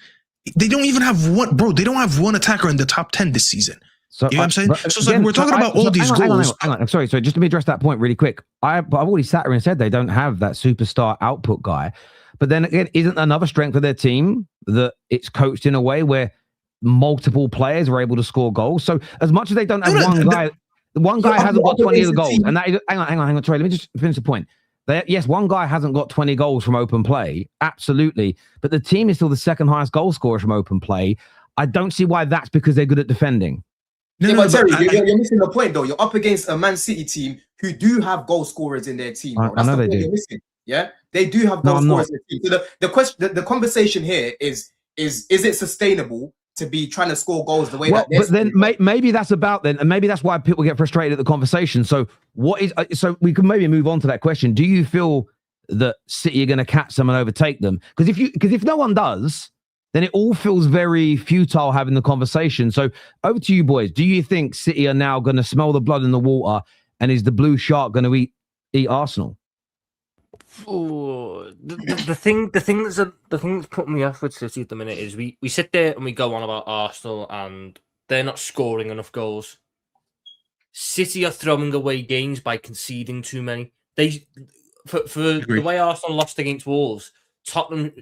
They don't even have one, bro. They don't have one attacker in the top 10 this season. So, you know what I'm saying? So it's like we're talking about all these goals. Hang on. Sorry. Just let me address that point really quick. I've already sat here and said they don't have that superstar output guy. But then again, isn't another strength of their team that it's coached in a way where multiple players are able to score goals? So as much as they don't have one guy hasn't got 20 of the goals. And that is, hang on. Sorry, let me just finish the point. Yes, one guy hasn't got 20 goals from open play. Absolutely. But the team is still the second highest goal scorer from open play. I don't see why that's because they're good at defending. But Terry, you're missing the point though. You're up against a Man City team who do have goal scorers in their team. Bro. That's the point you're missing. Yeah, they do have goal scorers in their team. So the question, the conversation here is it sustainable to be trying to score goals the way that? But then maybe that's about then, and maybe that's why people get frustrated at the conversation. So so we can maybe move on to that question. Do you feel that City are going to catch them and overtake them? Because if no one does, then it all feels very futile having the conversation. So over to you, boys. Do you think City are now going to smell the blood in the water, and is the blue shark going to eat Arsenal? Oh, the thing that's putting me off with City at the minute is we sit there and we go on about Arsenal and they're not scoring enough goals. City are throwing away games by conceding too many. For the way Arsenal lost against Wolves, Tottenham,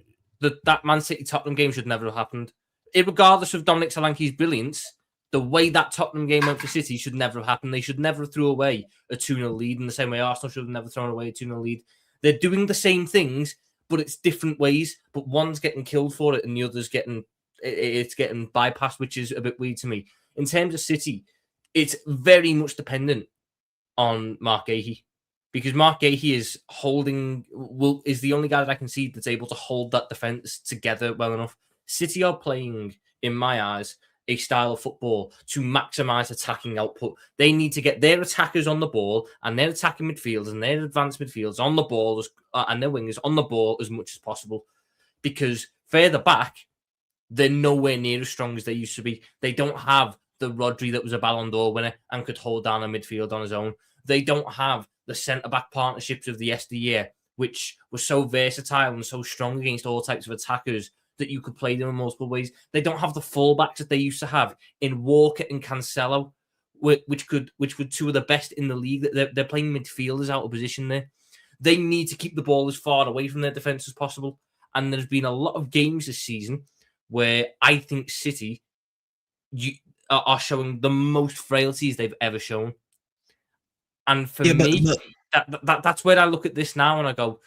that Man City Tottenham game should never have happened. Regardless of Dominic Solanke's brilliance, the way that Tottenham game went for City should never have happened. They should never have threw away a 2-0 lead in the same way Arsenal should have never thrown away a 2-0 lead. They're doing the same things, but it's different ways. But one's getting killed for it, and the other's getting bypassed, which is a bit weird to me. In terms of City, it's very much dependent on Mark Gahey, because Mark Gahey is the only guy that I can see that's able to hold that defense together well enough. City are playing, in my eyes, a style of football to maximize attacking output. They need to get their attackers on the ball and their attacking midfielders and their advanced midfielders on the ball and their wingers on the ball as much as possible. Because further back, they're nowhere near as strong as they used to be. They don't have the Rodri that was a Ballon d'Or winner and could hold down a midfield on his own. They don't have the centre-back partnerships of the yesteryear, which were so versatile and so strong against all types of attackers that you could play them in multiple ways. They don't have the fullbacks that they used to have in Walker and Cancelo, which were two of the best in the league. They're playing midfielders out of position there. They need to keep the ball as far away from their defence as possible. And there's been a lot of games this season where I think City are showing the most frailties they've ever shown. And for me, that's where I look at this now and I go,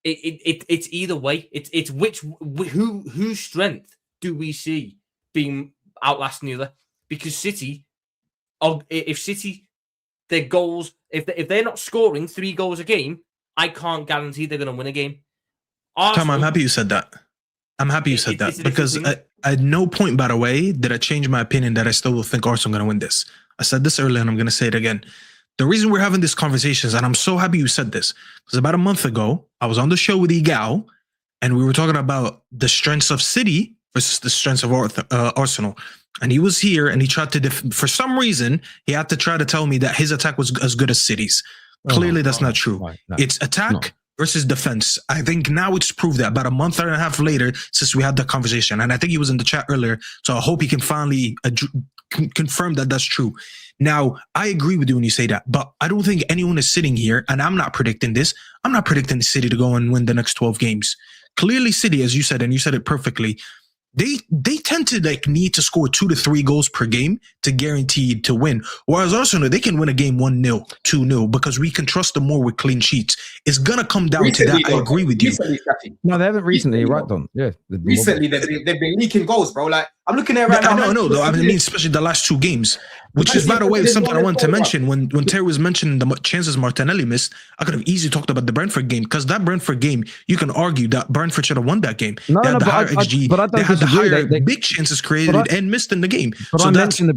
it's either way. It's whose strength do we see being outlasting the other? Because City, if City, their goals, if they're not scoring 3 goals a game, I can't guarantee they're going to win a game. Tom, I'm happy you said that. I'm happy you said that because at no point, by the way, did I change my opinion that I still will think Arsenal are going to win this. I said this earlier and I'm going to say it again. The reason we're having this conversation is, and I'm so happy you said this, because about a month ago, I was on the show with Igao, and we were talking about the strengths of City versus the strengths of Arsenal. And he was here, and he tried to, for some reason, he had to try to tell me that his attack was as good as City's. Clearly, that's not true. No, it's attack versus defense. I think now it's proved that about a month and a half later since we had that conversation. And I think he was in the chat earlier, so I hope he can finally confirm that that's true. Now, I agree with you when you say that, but I don't think anyone is sitting here, and I'm not predicting this. I'm not predicting City to go and win the next 12 games. Clearly, City, as you said, and you said it perfectly, they tend to need to score 2 to 3 goals per game to guarantee to win. Whereas Arsenal, they can win a game 1-0, 2-0 because we can trust them more with clean sheets. It's gonna come down to that. I agree with you. No, they haven't recently, right, Don? Yeah. Recently, they've been leaking goals, bro. Like I'm looking at right now. No, I mean, especially the last 2 games. Which is, by the way, something I wanted to mention. When Terry was mentioning the chances Martinelli missed, I could have easily talked about the Brentford game, because that Brentford game, you can argue that Brentford should have won that game. They had the higher XG, they had the higher big chances created and missed in the game. But I mentioned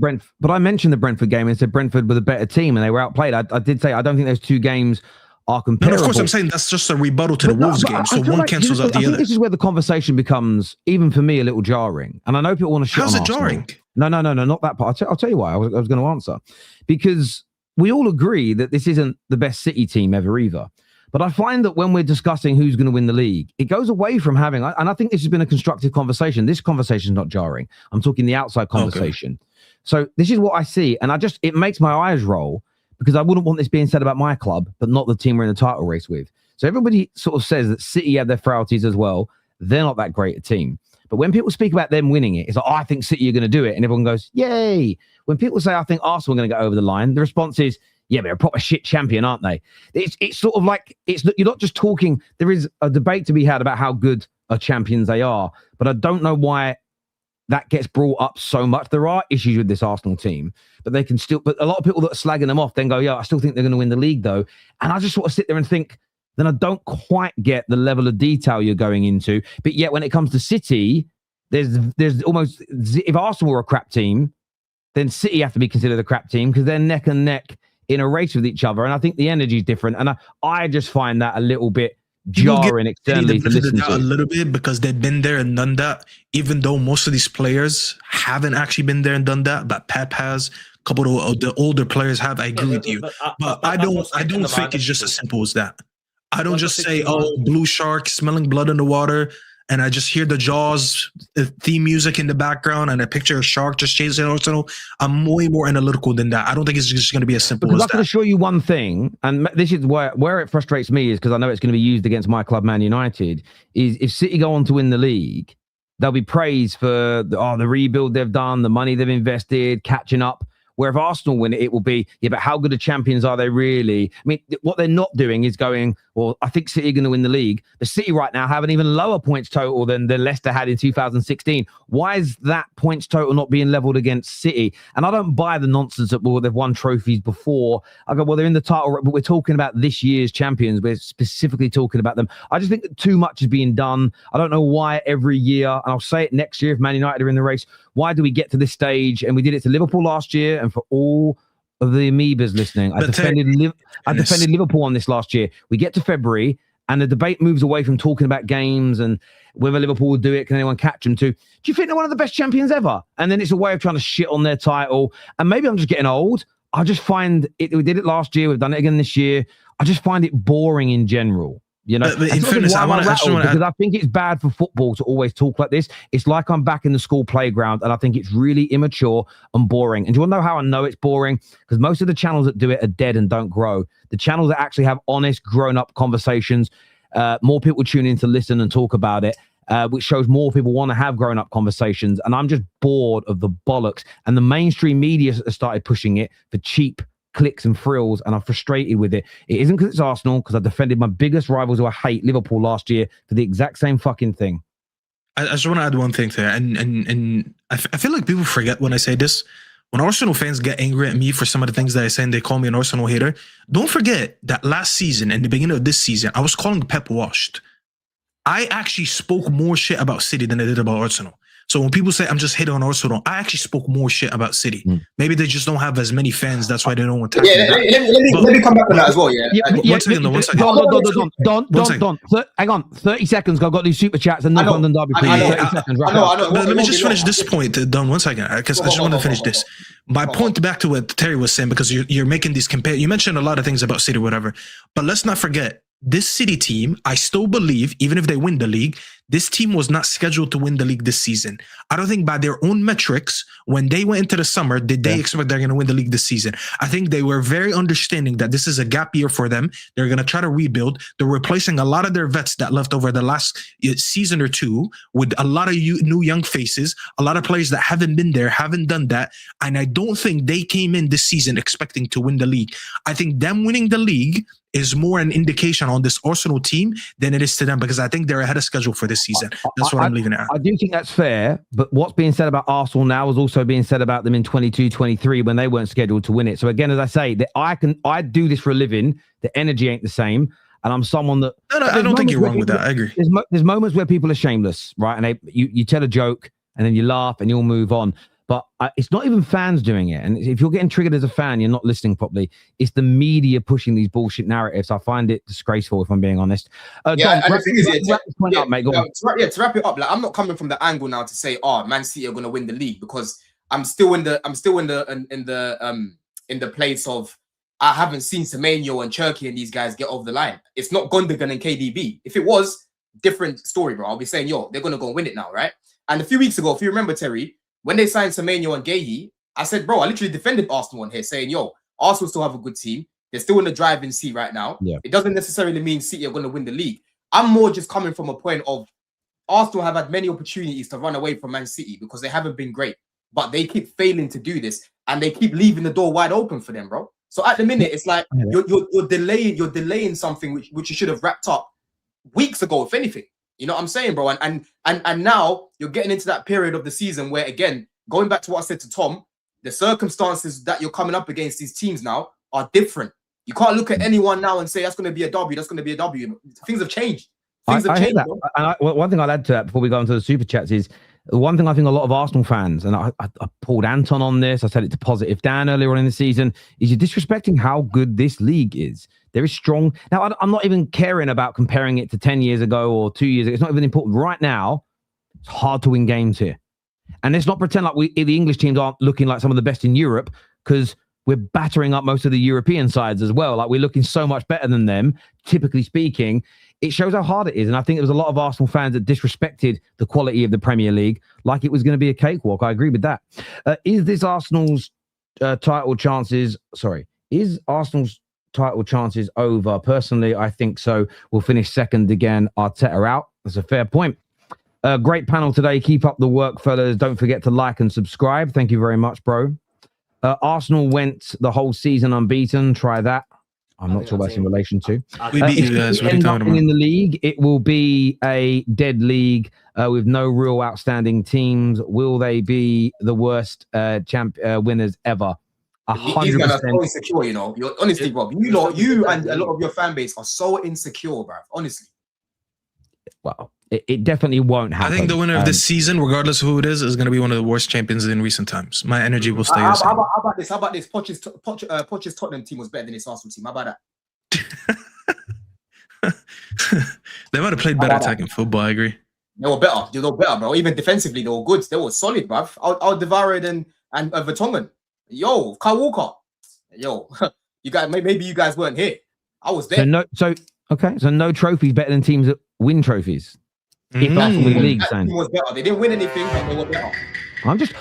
the Brentford game and said Brentford were the better team and they were outplayed. I did say I don't think those 2 games are comparable. No, of course, I'm saying that's just a rebuttal to the Wolves game. So one cancels out the other. This is where the conversation becomes, even for me, a little jarring. And I know people want to shit on Arsenal. How's it jarring? No, not that part. I'll tell you why. I was going to answer. Because we all agree that this isn't the best City team ever either. But I find that when we're discussing who's going to win the league, it goes away from having, and I think this has been a constructive conversation. This conversation is not jarring. I'm talking the outside conversation. Okay. So this is what I see. And it makes my eyes roll, because I wouldn't want this being said about my club, but not the team we're in the title race with. So everybody sort of says that City have their frailties as well. They're not that great a team. But when people speak about them winning it, it's like, I think City are going to do it. And everyone goes, yay. When people say, I think Arsenal are going to go over the line, the response is, yeah, but they're a proper shit champion, aren't they? It's sort of like, you're not just talking. There is a debate to be had about how good a champions they are. But I don't know why that gets brought up so much. There are issues with this Arsenal team, but they can still. But a lot of people that are slagging them off then go, "Yeah, I still think they're going to win the league, though." And I just sort of sit there and think, then I don't quite get the level of detail you're going into. But yet, when it comes to City, there's almost, if Arsenal were a crap team, then City have to be considered a crap team because they're neck and neck in a race with each other. And I think the energy is different. And I just find that a little bit jarring externally to listen to. A little bit because they've been there and done that, even though most of these players haven't actually been there and done that, but Pep has, a couple of the older players have. I agree with you, but I don't think it's just as simple as that. I don't just say, "Oh, blue shark smelling blood in the water," and I just hear the Jaws theme music in the background and I picture a shark just chasing Arsenal. I'm way more analytical than that. I don't think it's just going to be as simple as that. I can assure you one thing, and this is where it frustrates me, is because I know it's going to be used against my club, Man United, is if City go on to win the league, they'll be praised for the rebuild they've done, the money they've invested, catching up. Where if Arsenal win it will be, yeah, but how good of champions are they really? I mean, what they're not doing is going, well, I think City are going to win the league. The City right now have an even lower points total than Leicester had in 2016. Why is that points total not being leveled against City? And I don't buy the nonsense that, well, they've won trophies before. I go, well, they're in the title, but we're talking about this year's champions. We're specifically talking about them. I just think that too much is being done. I don't know why every year, and I'll say it next year if Man United are in the race, why do we get to this stage? And we did it to Liverpool last year, and for all of the amoebas listening, I defended Liverpool on this last year. We get to February, and the debate moves away from talking about games and whether Liverpool will do it, can anyone catch them, to, do you think they're one of the best champions ever? And then it's a way of trying to shit on their title. And maybe I'm just getting old. I just find it, we did it last year, we've done it again this year. I just find it boring in general. You know, but in fairness, because I think it's bad for football to always talk like this. It's like I'm back in the school playground, and I think it's really immature and boring. And do you want to know how I know it's boring? Because most of the channels that do it are dead and don't grow. The channels that actually have honest, grown-up conversations, more people tune in to listen and talk about it, which shows more people want to have grown-up conversations. And I'm just bored of the bollocks. And the mainstream media has started pushing it for cheap clicks and frills, and I'm frustrated with it. It isn't because it's Arsenal, because I defended my biggest rivals who I hate, Liverpool, last year for the exact same fucking thing. I just want to add one thing there, and I feel like people forget when I say this. When Arsenal fans get angry at me for some of the things that I say and they call me an Arsenal hater, don't forget that last season and the beginning of this season, I was calling Pep washed. I actually spoke more shit about City than I did about Arsenal. So when people say I'm just hating on Arsenal, I actually spoke more shit about City. Maybe they just don't have as many fans. That's why they don't want to. Yeah, let me come back on that as well. One second. Don. Hang on, 30 seconds. I've got these super chats and North London Derby. I know. Let me just finish this point, Don. 1 second, because I just want to finish this. My point back to what Terry was saying, because you're making these compare. You mentioned a lot of things about City, whatever, but let's not forget this City team. I still believe, even if they win the league, this team was not scheduled to win the league this season. I don't think by their own metrics, when they went into the summer, did they expect they're going to win the league this season? I think they were very understanding that this is a gap year for them. They're going to try to rebuild. They're replacing a lot of their vets that left over the last season or two with a lot of new young faces, a lot of players that haven't been there, haven't done that. And I don't think they came in this season expecting to win the league. I think them winning the league is more an indication on this Arsenal team than it is to them, because I think they're ahead of schedule for this season. That's what I'm leaving it at. I do think that's fair, but what's being said about Arsenal now is also being said about them in 22-23 when they weren't scheduled to win it. So again, as I say, that I do this for a living. The energy ain't the same, and I'm someone that... No, I don't think you're wrong with that. I agree. There's moments where people are shameless, right? And you tell a joke, and then you laugh, and you'll move on. But it's not even fans doing it. And if you're getting triggered as a fan, you're not listening properly. It's the media pushing these bullshit narratives. I find it disgraceful, if I'm being honest. To wrap it up, like, I'm not coming from the angle now to say, oh, Man City are going to win the league, because I'm still in the place of, I haven't seen Semenyo and Cherki and these guys get over the line. It's not Gundogan and KDB. If it was, different story, bro. I'll be saying, yo, they're going to go and win it now, right? And a few weeks ago, if you remember, Terry, when they signed Semenyo and Guehi, I said, bro, I literally defended Arsenal on here, saying, yo, Arsenal still have a good team. They're still in the driving seat right now. Yeah. It doesn't necessarily mean City are going to win the league. I'm more just coming from a point of Arsenal have had many opportunities to run away from Man City because they haven't been great, but they keep failing to do this, and they keep leaving the door wide open for them, bro. So at the minute, it's like you're delaying something which you should have wrapped up weeks ago, if anything. You know what I'm saying, bro? And now you're getting into that period of the season where, again, going back to what I said to Tom, the circumstances that you're coming up against these teams now are different. You can't look at anyone now and say that's going to be a W. That's going to be a W. Things have changed. Things have changed. That. And one thing I'll add to that before we go into the super chats is one thing I think a lot of Arsenal fans, and I pulled Anton on this, I said it to Positive Dan earlier on in the season, is you're disrespecting how good this league is. There is strong. Now, I'm not even caring about comparing it to 10 years ago or 2 years ago. It's not even important. Right now, it's hard to win games here. And let's not pretend like the English teams aren't looking like some of the best in Europe, because we're battering up most of the European sides as well. Like, we're looking so much better than them, typically speaking. It shows how hard it is. And I think there was a lot of Arsenal fans that disrespected the quality of the Premier League like it was going to be a cakewalk. I agree with that. Is this Arsenal's title chances? Sorry. Is Arsenal's title chances over? Personally, I think so. We'll finish second again. Arteta out. That's a fair point. Great panel today. Keep up the work, fellas. Don't forget to like and subscribe. Thank you very much, bro. Arsenal went the whole season unbeaten. Try that. I'm not sure what that's in relation to. We beat you guys. End up in the league, it will be a dead league with no real outstanding teams. Will they be the worst winners ever? 100%. These guys are so insecure, you know. Honestly, Rob, you and a lot of your fan base are so insecure, bruv. Honestly. Well, it definitely won't happen. I think the winner of this season, regardless of who it is going to be one of the worst champions in recent times. My energy will stay the same. How about this? Poch's Tottenham team was better than this Arsenal team. How about that? They might have played better attacking football, I agree. They were better. They were better, bro. Even defensively, they were good. They were solid, bruv. Alderweireld and Vertonghen. Yo, Kyle Walker. Yo, you guys, maybe you guys weren't here. I was there. So no trophies better than teams that win trophies. If Arsenal win the league, was better. They didn't win anything, but they were better. I'm just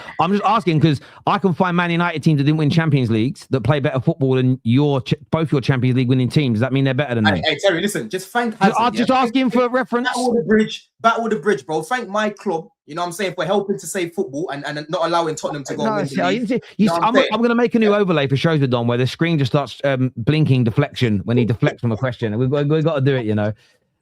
asking because I can find Man United teams that didn't win Champions Leagues that play better football than both your Champions League winning teams. Does that mean they're better than them? Hey, Terry, listen, just thank Hazard. I'm just asking for a reference. Battle the bridge, bro. Thank my club, you know what I'm saying, for helping to save football and not allowing Tottenham to go win the league. I'm going to make a new overlay for shows with Don where the screen just starts blinking deflection when he deflects from a question. We've got to do it, you know.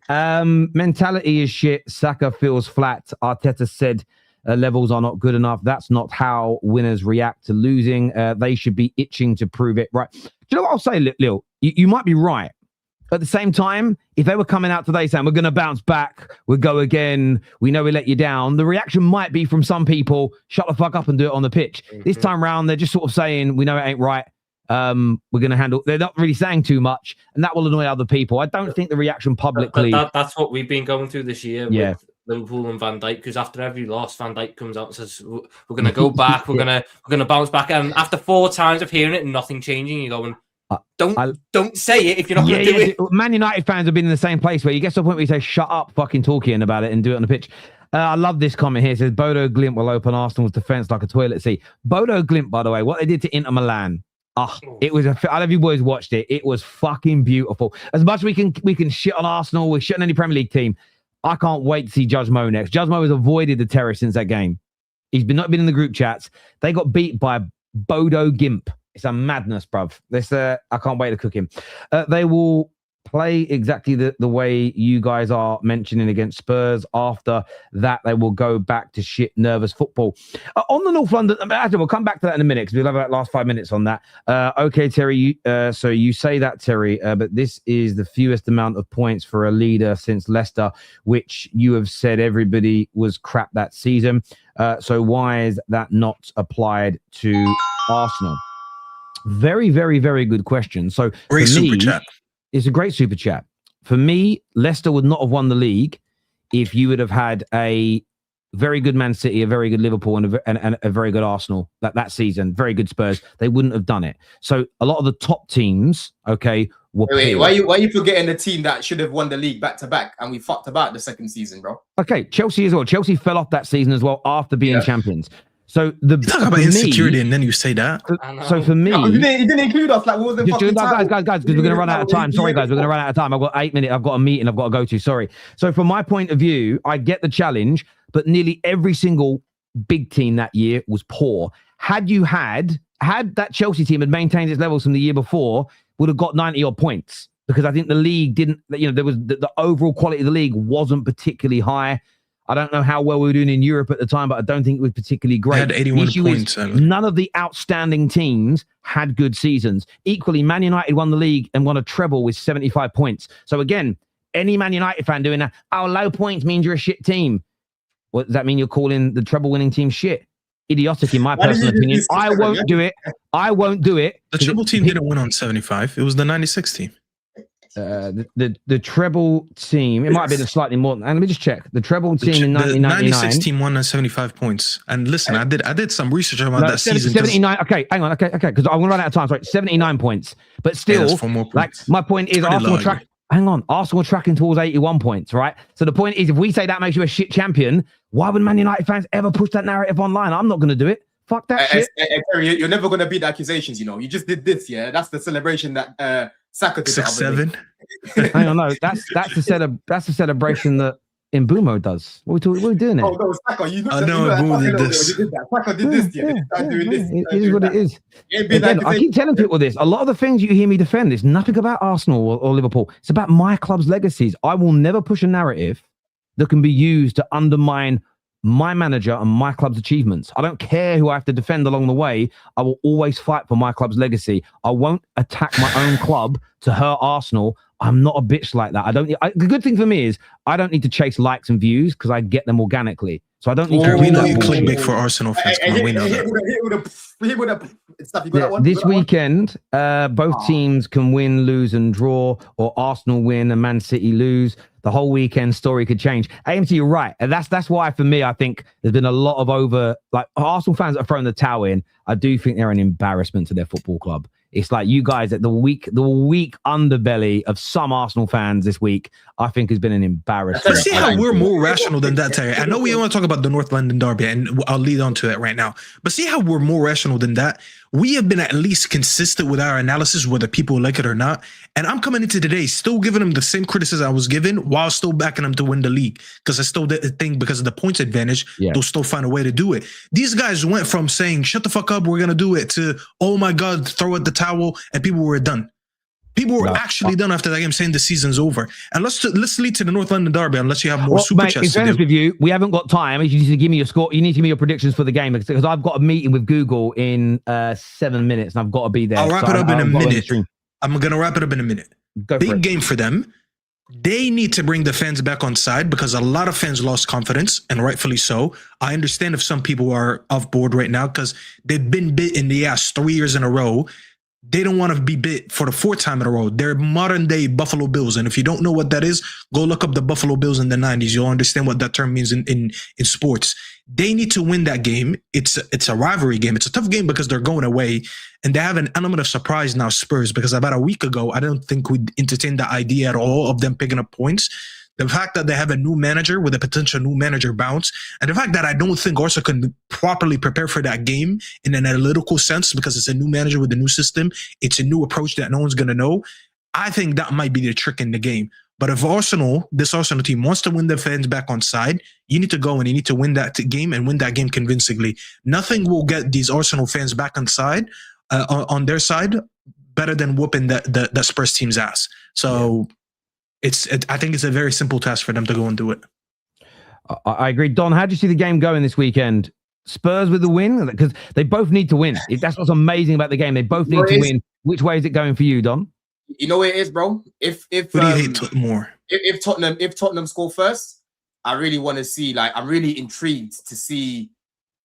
Mentality is shit. Saka feels flat. Arteta said levels are not good enough. That's not how winners react to losing. They should be itching to prove it. Right. Do you know what I'll say, Lil? You might be right. At the same time, if they were coming out today saying we're going to bounce back, we'll go again, we know we let you down, the reaction might be from some people, shut the fuck up and do it on the pitch. This time round, they're just sort of saying, we know it ain't right. We're going to handle. They're not really saying too much, and that will annoy other people. I don't think the reaction publicly. That's what we've been going through this year with Liverpool and Van Dijk. Because after every loss, Van Dijk comes out and says, "We're going to go back. We're going to bounce back." And after 4 times of hearing it and nothing changing, you're going, "Don't say it if you're not going to do it." Man United fans have been in the same place where you get to the point where you say, "Shut up, fucking talking about it and do it on the pitch." I love this comment here. It says Bodo Glimt will open Arsenal's defense like a toilet seat. Bodo Glimt, by the way, what they did to Inter Milan. It was I don't know if you boys watched it. It was fucking beautiful. As much as we can shit on Arsenal, we're shitting any Premier League team. I can't wait to see Judge Mo next. Judge Mo has avoided the terrace since that game. He's not been in the group chats. They got beat by Bodo Glimt. It's a madness, bruv. I can't wait to cook him. They will play exactly the way you guys are mentioning against Spurs. After that, they will go back to shit, nervous football. On the North London, we'll come back to that in a minute because we'll have that last 5 minutes on that. Okay, Terry, so you say that, Terry, but this is the fewest amount of points for a leader since Leicester, which you have said everybody was crap that season. So why is that not applied to Arsenal? Very, very, very good question. So great super chat. It's a great super chat. For me, Leicester would not have won the league if you would have had a very good Man City, a very good Liverpool, and a very good Arsenal that season. Very good Spurs. They wouldn't have done it. So a lot of the top teams, okay, were wait, why are you forgetting the team that should have won the league back to back and we fucked about the second season, bro? Okay, Chelsea as well. Chelsea fell off that season as well after being champions. So you talk about insecurity and then you say that. So for me, you didn't include us. Like, what was the fucking guys, because we're going to run out of time. Sorry, guys, we're going to run out of time. I've got 8 minutes. I've got a meeting I've got to go to. Sorry. So from my point of view, I get the challenge, but nearly every single big team that year was poor. Had that Chelsea team had maintained its levels from the year before, would have got 90 odd points. because I think the league didn't, there was the overall quality of the league wasn't particularly high. I don't know how well we were doing in Europe at the time, but I don't think it was particularly great. They had 81 points. None of the outstanding teams had good seasons. Equally, Man United won the league and won a treble with 75 points. So again, any Man United fan doing that, low points means you're a shit team. What does that mean? You're calling the treble winning team shit? Idiotic, in my personal opinion. I won't do it. I won't do it. The treble team didn't win on 75. It was the 96 team. The treble team, it might have been a slightly more. And let me just check. The treble team in 1999. The 96 team won on 75 points. And listen, I did some research about that season. 79. Okay, hang on. Okay, because I'm going to run out of time. Sorry, 79 points. But still, like my point is, Arsenal track. Hang on, Arsenal tracking towards 81 points, right? So the point is, if we say that makes you a shit champion, why would Man United fans ever push that narrative online? I'm not going to do it. Fuck that shit. Terry, you're never going to beat the accusations. You just did this, yeah. That's the celebration that Saka did. 6-7. Hang on, no, that's the celebration that Mbumo does. What are we doing here? Oh no, Saka, Mbumo did this. Saka did this, yeah. It is what it is. Again, I keep telling people this. A lot of the things you hear me defend is nothing about Arsenal or Liverpool. It's about my club's legacies. I will never push a narrative that can be used to undermine my manager and my club's achievements. I don't care who I have to defend along the way. I will always fight for my club's legacy. I won't attack my own club to hurt Arsenal. I'm not a bitch like that. The good thing for me is I don't need to chase likes and views because I get them organically. So I don't need to. We know you clickbait for Arsenal fans. We know that. This weekend, both teams can win, lose, and draw, or Arsenal win and Man City lose. The whole weekend story could change. AMT, you're right. And that's why, for me, I think there's been a lot of Arsenal fans that have thrown the towel in. I do think they're an embarrassment to their football club. It's like you guys at the weak underbelly of some Arsenal fans this week, I think has been an embarrassment. But see how we're more rational than that, Terry. I know we don't want to talk about the North London derby, and I'll lead on to that right now. But see how we're more rational than that? We have been at least consistent with our analysis, whether people like it or not. And I'm coming into today still giving them the same criticism I was given while still backing them to win the league. Because I still think because of the points advantage, they'll still find a way to do it. These guys went from saying, shut the fuck up, we're going to do it, to, oh my God, throw at the towel, and people were done. People were actually done after that game saying the season's over. And let's lead to the North London derby unless you have more super chats. In fairness with you, we haven't got time. You need to give me your score. You need to give me your predictions for the game because I've got a meeting with Google in 7 minutes and I've got to be there. I'll wrap it up in a minute. I'm going to wrap it up in a minute. Big game for them. They need to bring the fans back on side because a lot of fans lost confidence, and rightfully so. I understand if some people are off board right now because they've been bit in the ass 3 years in a row. They don't want to be bit for the fourth time in a row. They're modern day Buffalo Bills. And if you don't know what that is, go look up the Buffalo Bills in the 90s. You'll understand what that term means in sports. They need to win that game. It's a rivalry game. It's a tough game because they're going away. And they have an element of surprise now, Spurs, because about a week ago, I don't think we entertained the idea at all of them picking up points. The fact that they have a new manager with a potential new manager bounce, and the fact that I don't think Arsenal can properly prepare for that game in an analytical sense because it's a new manager with a new system, it's a new approach that no one's going to know. I think that might be the trick in the game. But if this Arsenal team wants to win the fans back on side, you need to go and you need to win that game and win that game convincingly. Nothing will get these Arsenal fans back on side, on their side, better than whooping the Spurs team's ass. So. Yeah. I think it's a very simple task for them to go and do it. I agree. Don, how do you see the game going this weekend? Spurs with the win? Because they both need to win. That's what's amazing about the game. They both need to win. Which way is it going for you, Don? You know what it is, bro? If Who do you hate more? If Tottenham score first, I really want to see, I'm really intrigued to see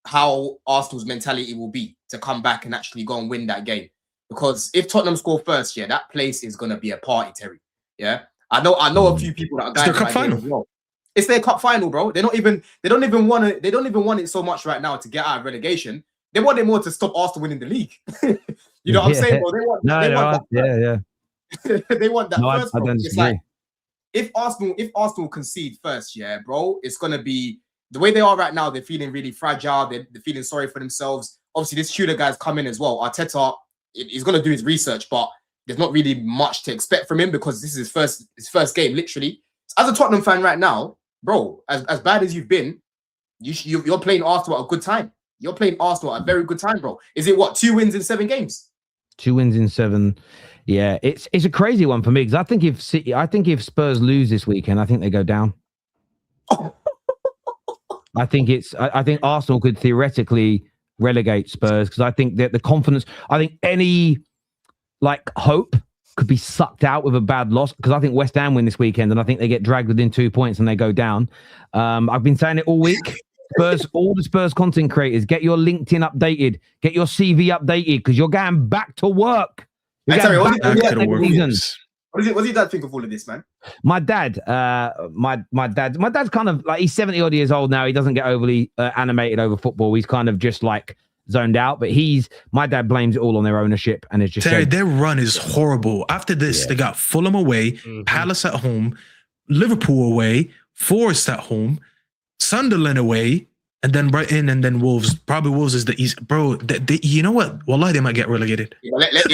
how Arsenal's mentality will be to come back and actually go and win that game. Because if Tottenham score first, that place is going to be a party, Terry. Yeah. I know a few people that are going to their cup final. Well. It's their cup final, bro. They don't even want it so much right now to get out of relegation. They want it more to stop Arsenal winning the league. You know what I'm saying, bro? They want they want that first. Bro. It's like if Arsenal concede first, bro, it's gonna be the way they are right now. They're feeling really fragile. They're feeling sorry for themselves. Obviously, this Tudor guy's come in as well. Arteta, he's gonna do his research, but there's not really much to expect from him because this is his first game, literally. As a Tottenham fan right now, bro, as bad as you've been, you're playing Arsenal at a good time. You're playing Arsenal at a very good time, bro. Is it 2 wins in 7 games? 2 wins in 7. Yeah, it's a crazy one for me because I think if Spurs lose this weekend, I think they go down. I think Arsenal could theoretically relegate Spurs because I think that the confidence, I think any hope could be sucked out with a bad loss because I think West Ham win this weekend and I think they get dragged within 2 points and they go down. I've been saying it all week. Spurs, all the Spurs content creators, get your LinkedIn updated, get your CV updated because you're going back to work. What's your dad think of all of this, man? My dad's kind of he's 70 odd years old now. He doesn't get overly animated over football. He's kind of just zoned out, but my dad blames it all on their ownership and it's just their run is horrible. After this, they got Fulham away, Palace at home, Liverpool away, Forest at home, Sunderland away, and then Brighton, and then Wolves. Probably Wolves is the east, bro. You know what? Wallahi, they might get relegated. Let's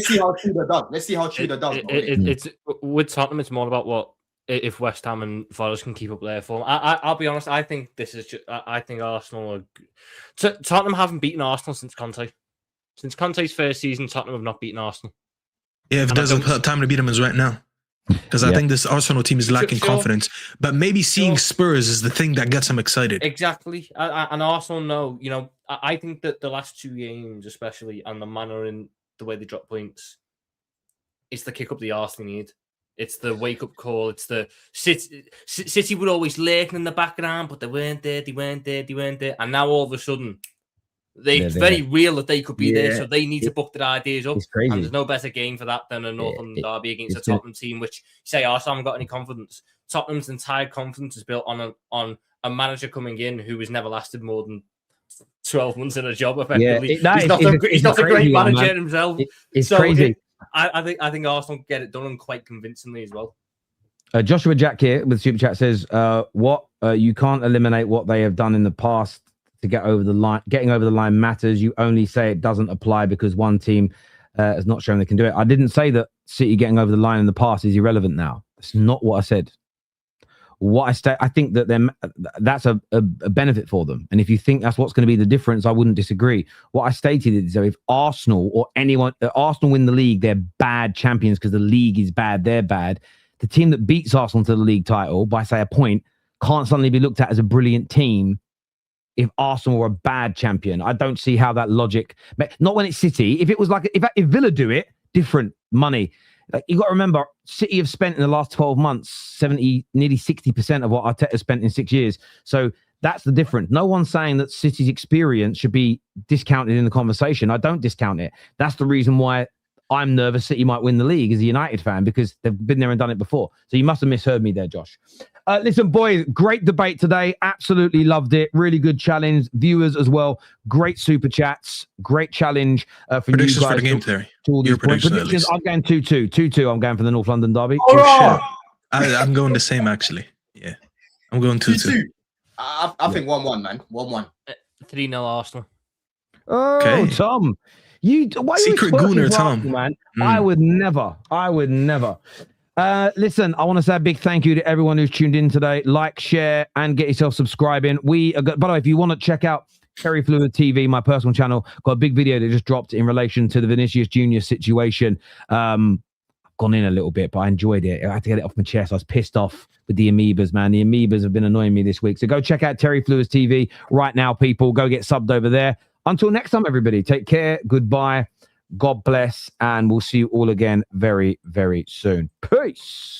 see how Tudor does. Let's see how Tudor does. It's with Tottenham. It's more about if West Ham and Forest can keep up their form. I'll be honest. I think this is just. I think Arsenal. Tottenham haven't beaten Arsenal since Conte. Since Conte's first season, Tottenham have not beaten Arsenal. Yeah, if there's a time to beat them is right now. Because I think this Arsenal team is lacking confidence. But maybe seeing Spurs is the thing that gets them excited. Exactly. And Arsenal know, I think that the last 2 games, especially, and the manner in the way they drop points, it's the kick up the arse they need. It's the wake-up call. It's the City were always lurking in the background, but they weren't there. And now all of a sudden, it's very real that they could be there, so they need to book their ideas up. And there's no better game for that than a Northern derby against a Tottenham team, which say Arsenal haven't got any confidence. Tottenham's entire confidence is built on a manager coming in who has never lasted more than 12 months in a job. Effectively, he's not a great manager himself. It's crazy. I think Arsenal get it done and quite convincingly as well. Joshua Jack here with Super Chat says, you can't eliminate what they have done in the past to get over the line. Getting over the line matters. You only say it doesn't apply because one team has not shown they can do it. I didn't say that City getting over the line in the past is irrelevant now. That's not what I said. I think that that's a benefit for them. And if you think that's what's going to be the difference, I wouldn't disagree. What I stated is that if Arsenal or Arsenal win the league, they're bad champions because the league is bad. They're bad. The team that beats Arsenal to the league title by, say, a point can't suddenly be looked at as a brilliant team if Arsenal were a bad champion. I don't see how that logic... Not when it's City. If it was if Villa do it, different money. You got to remember, City have spent in the last 12 months nearly 60% of what Arteta spent in 6 years. So that's the difference. No one's saying that City's experience should be discounted in the conversation. I don't discount it. That's the reason why I'm nervous City might win the league as a United fan, because they've been there and done it before. So you must have misheard me there, Josh. Listen, boys, great debate today. Absolutely loved it. Really good challenge. Viewers as well. Great super chats. Great challenge for predictions you guys. For the game, Terry. Your predictions. I'm going 2-2. 2-2. I'm going for the North London derby. Oh, I'm going the same, actually. Yeah. I'm going 2-2. I think 1-1, man. 1-1. 3-0 Arsenal. Oh, okay. Tom. Secret Gooner, Tom. Man? I would never. Listen, I want to say a big thank you to everyone who's tuned in today. Like, share, and get yourself subscribing. By the way, if you want to check out Terry Fluid TV, my personal channel, got a big video that just dropped in relation to the Vinicius Junior situation. I've gone in a little bit, but I enjoyed it. I had to get it off my chest. I was pissed off with the amoebas, man. The amoebas have been annoying me this week. So go check out Terry Fluid TV right now, people. Go get subbed over there. Until next time, everybody, take care. Goodbye. God bless. And we'll see you all again very, very soon. Peace.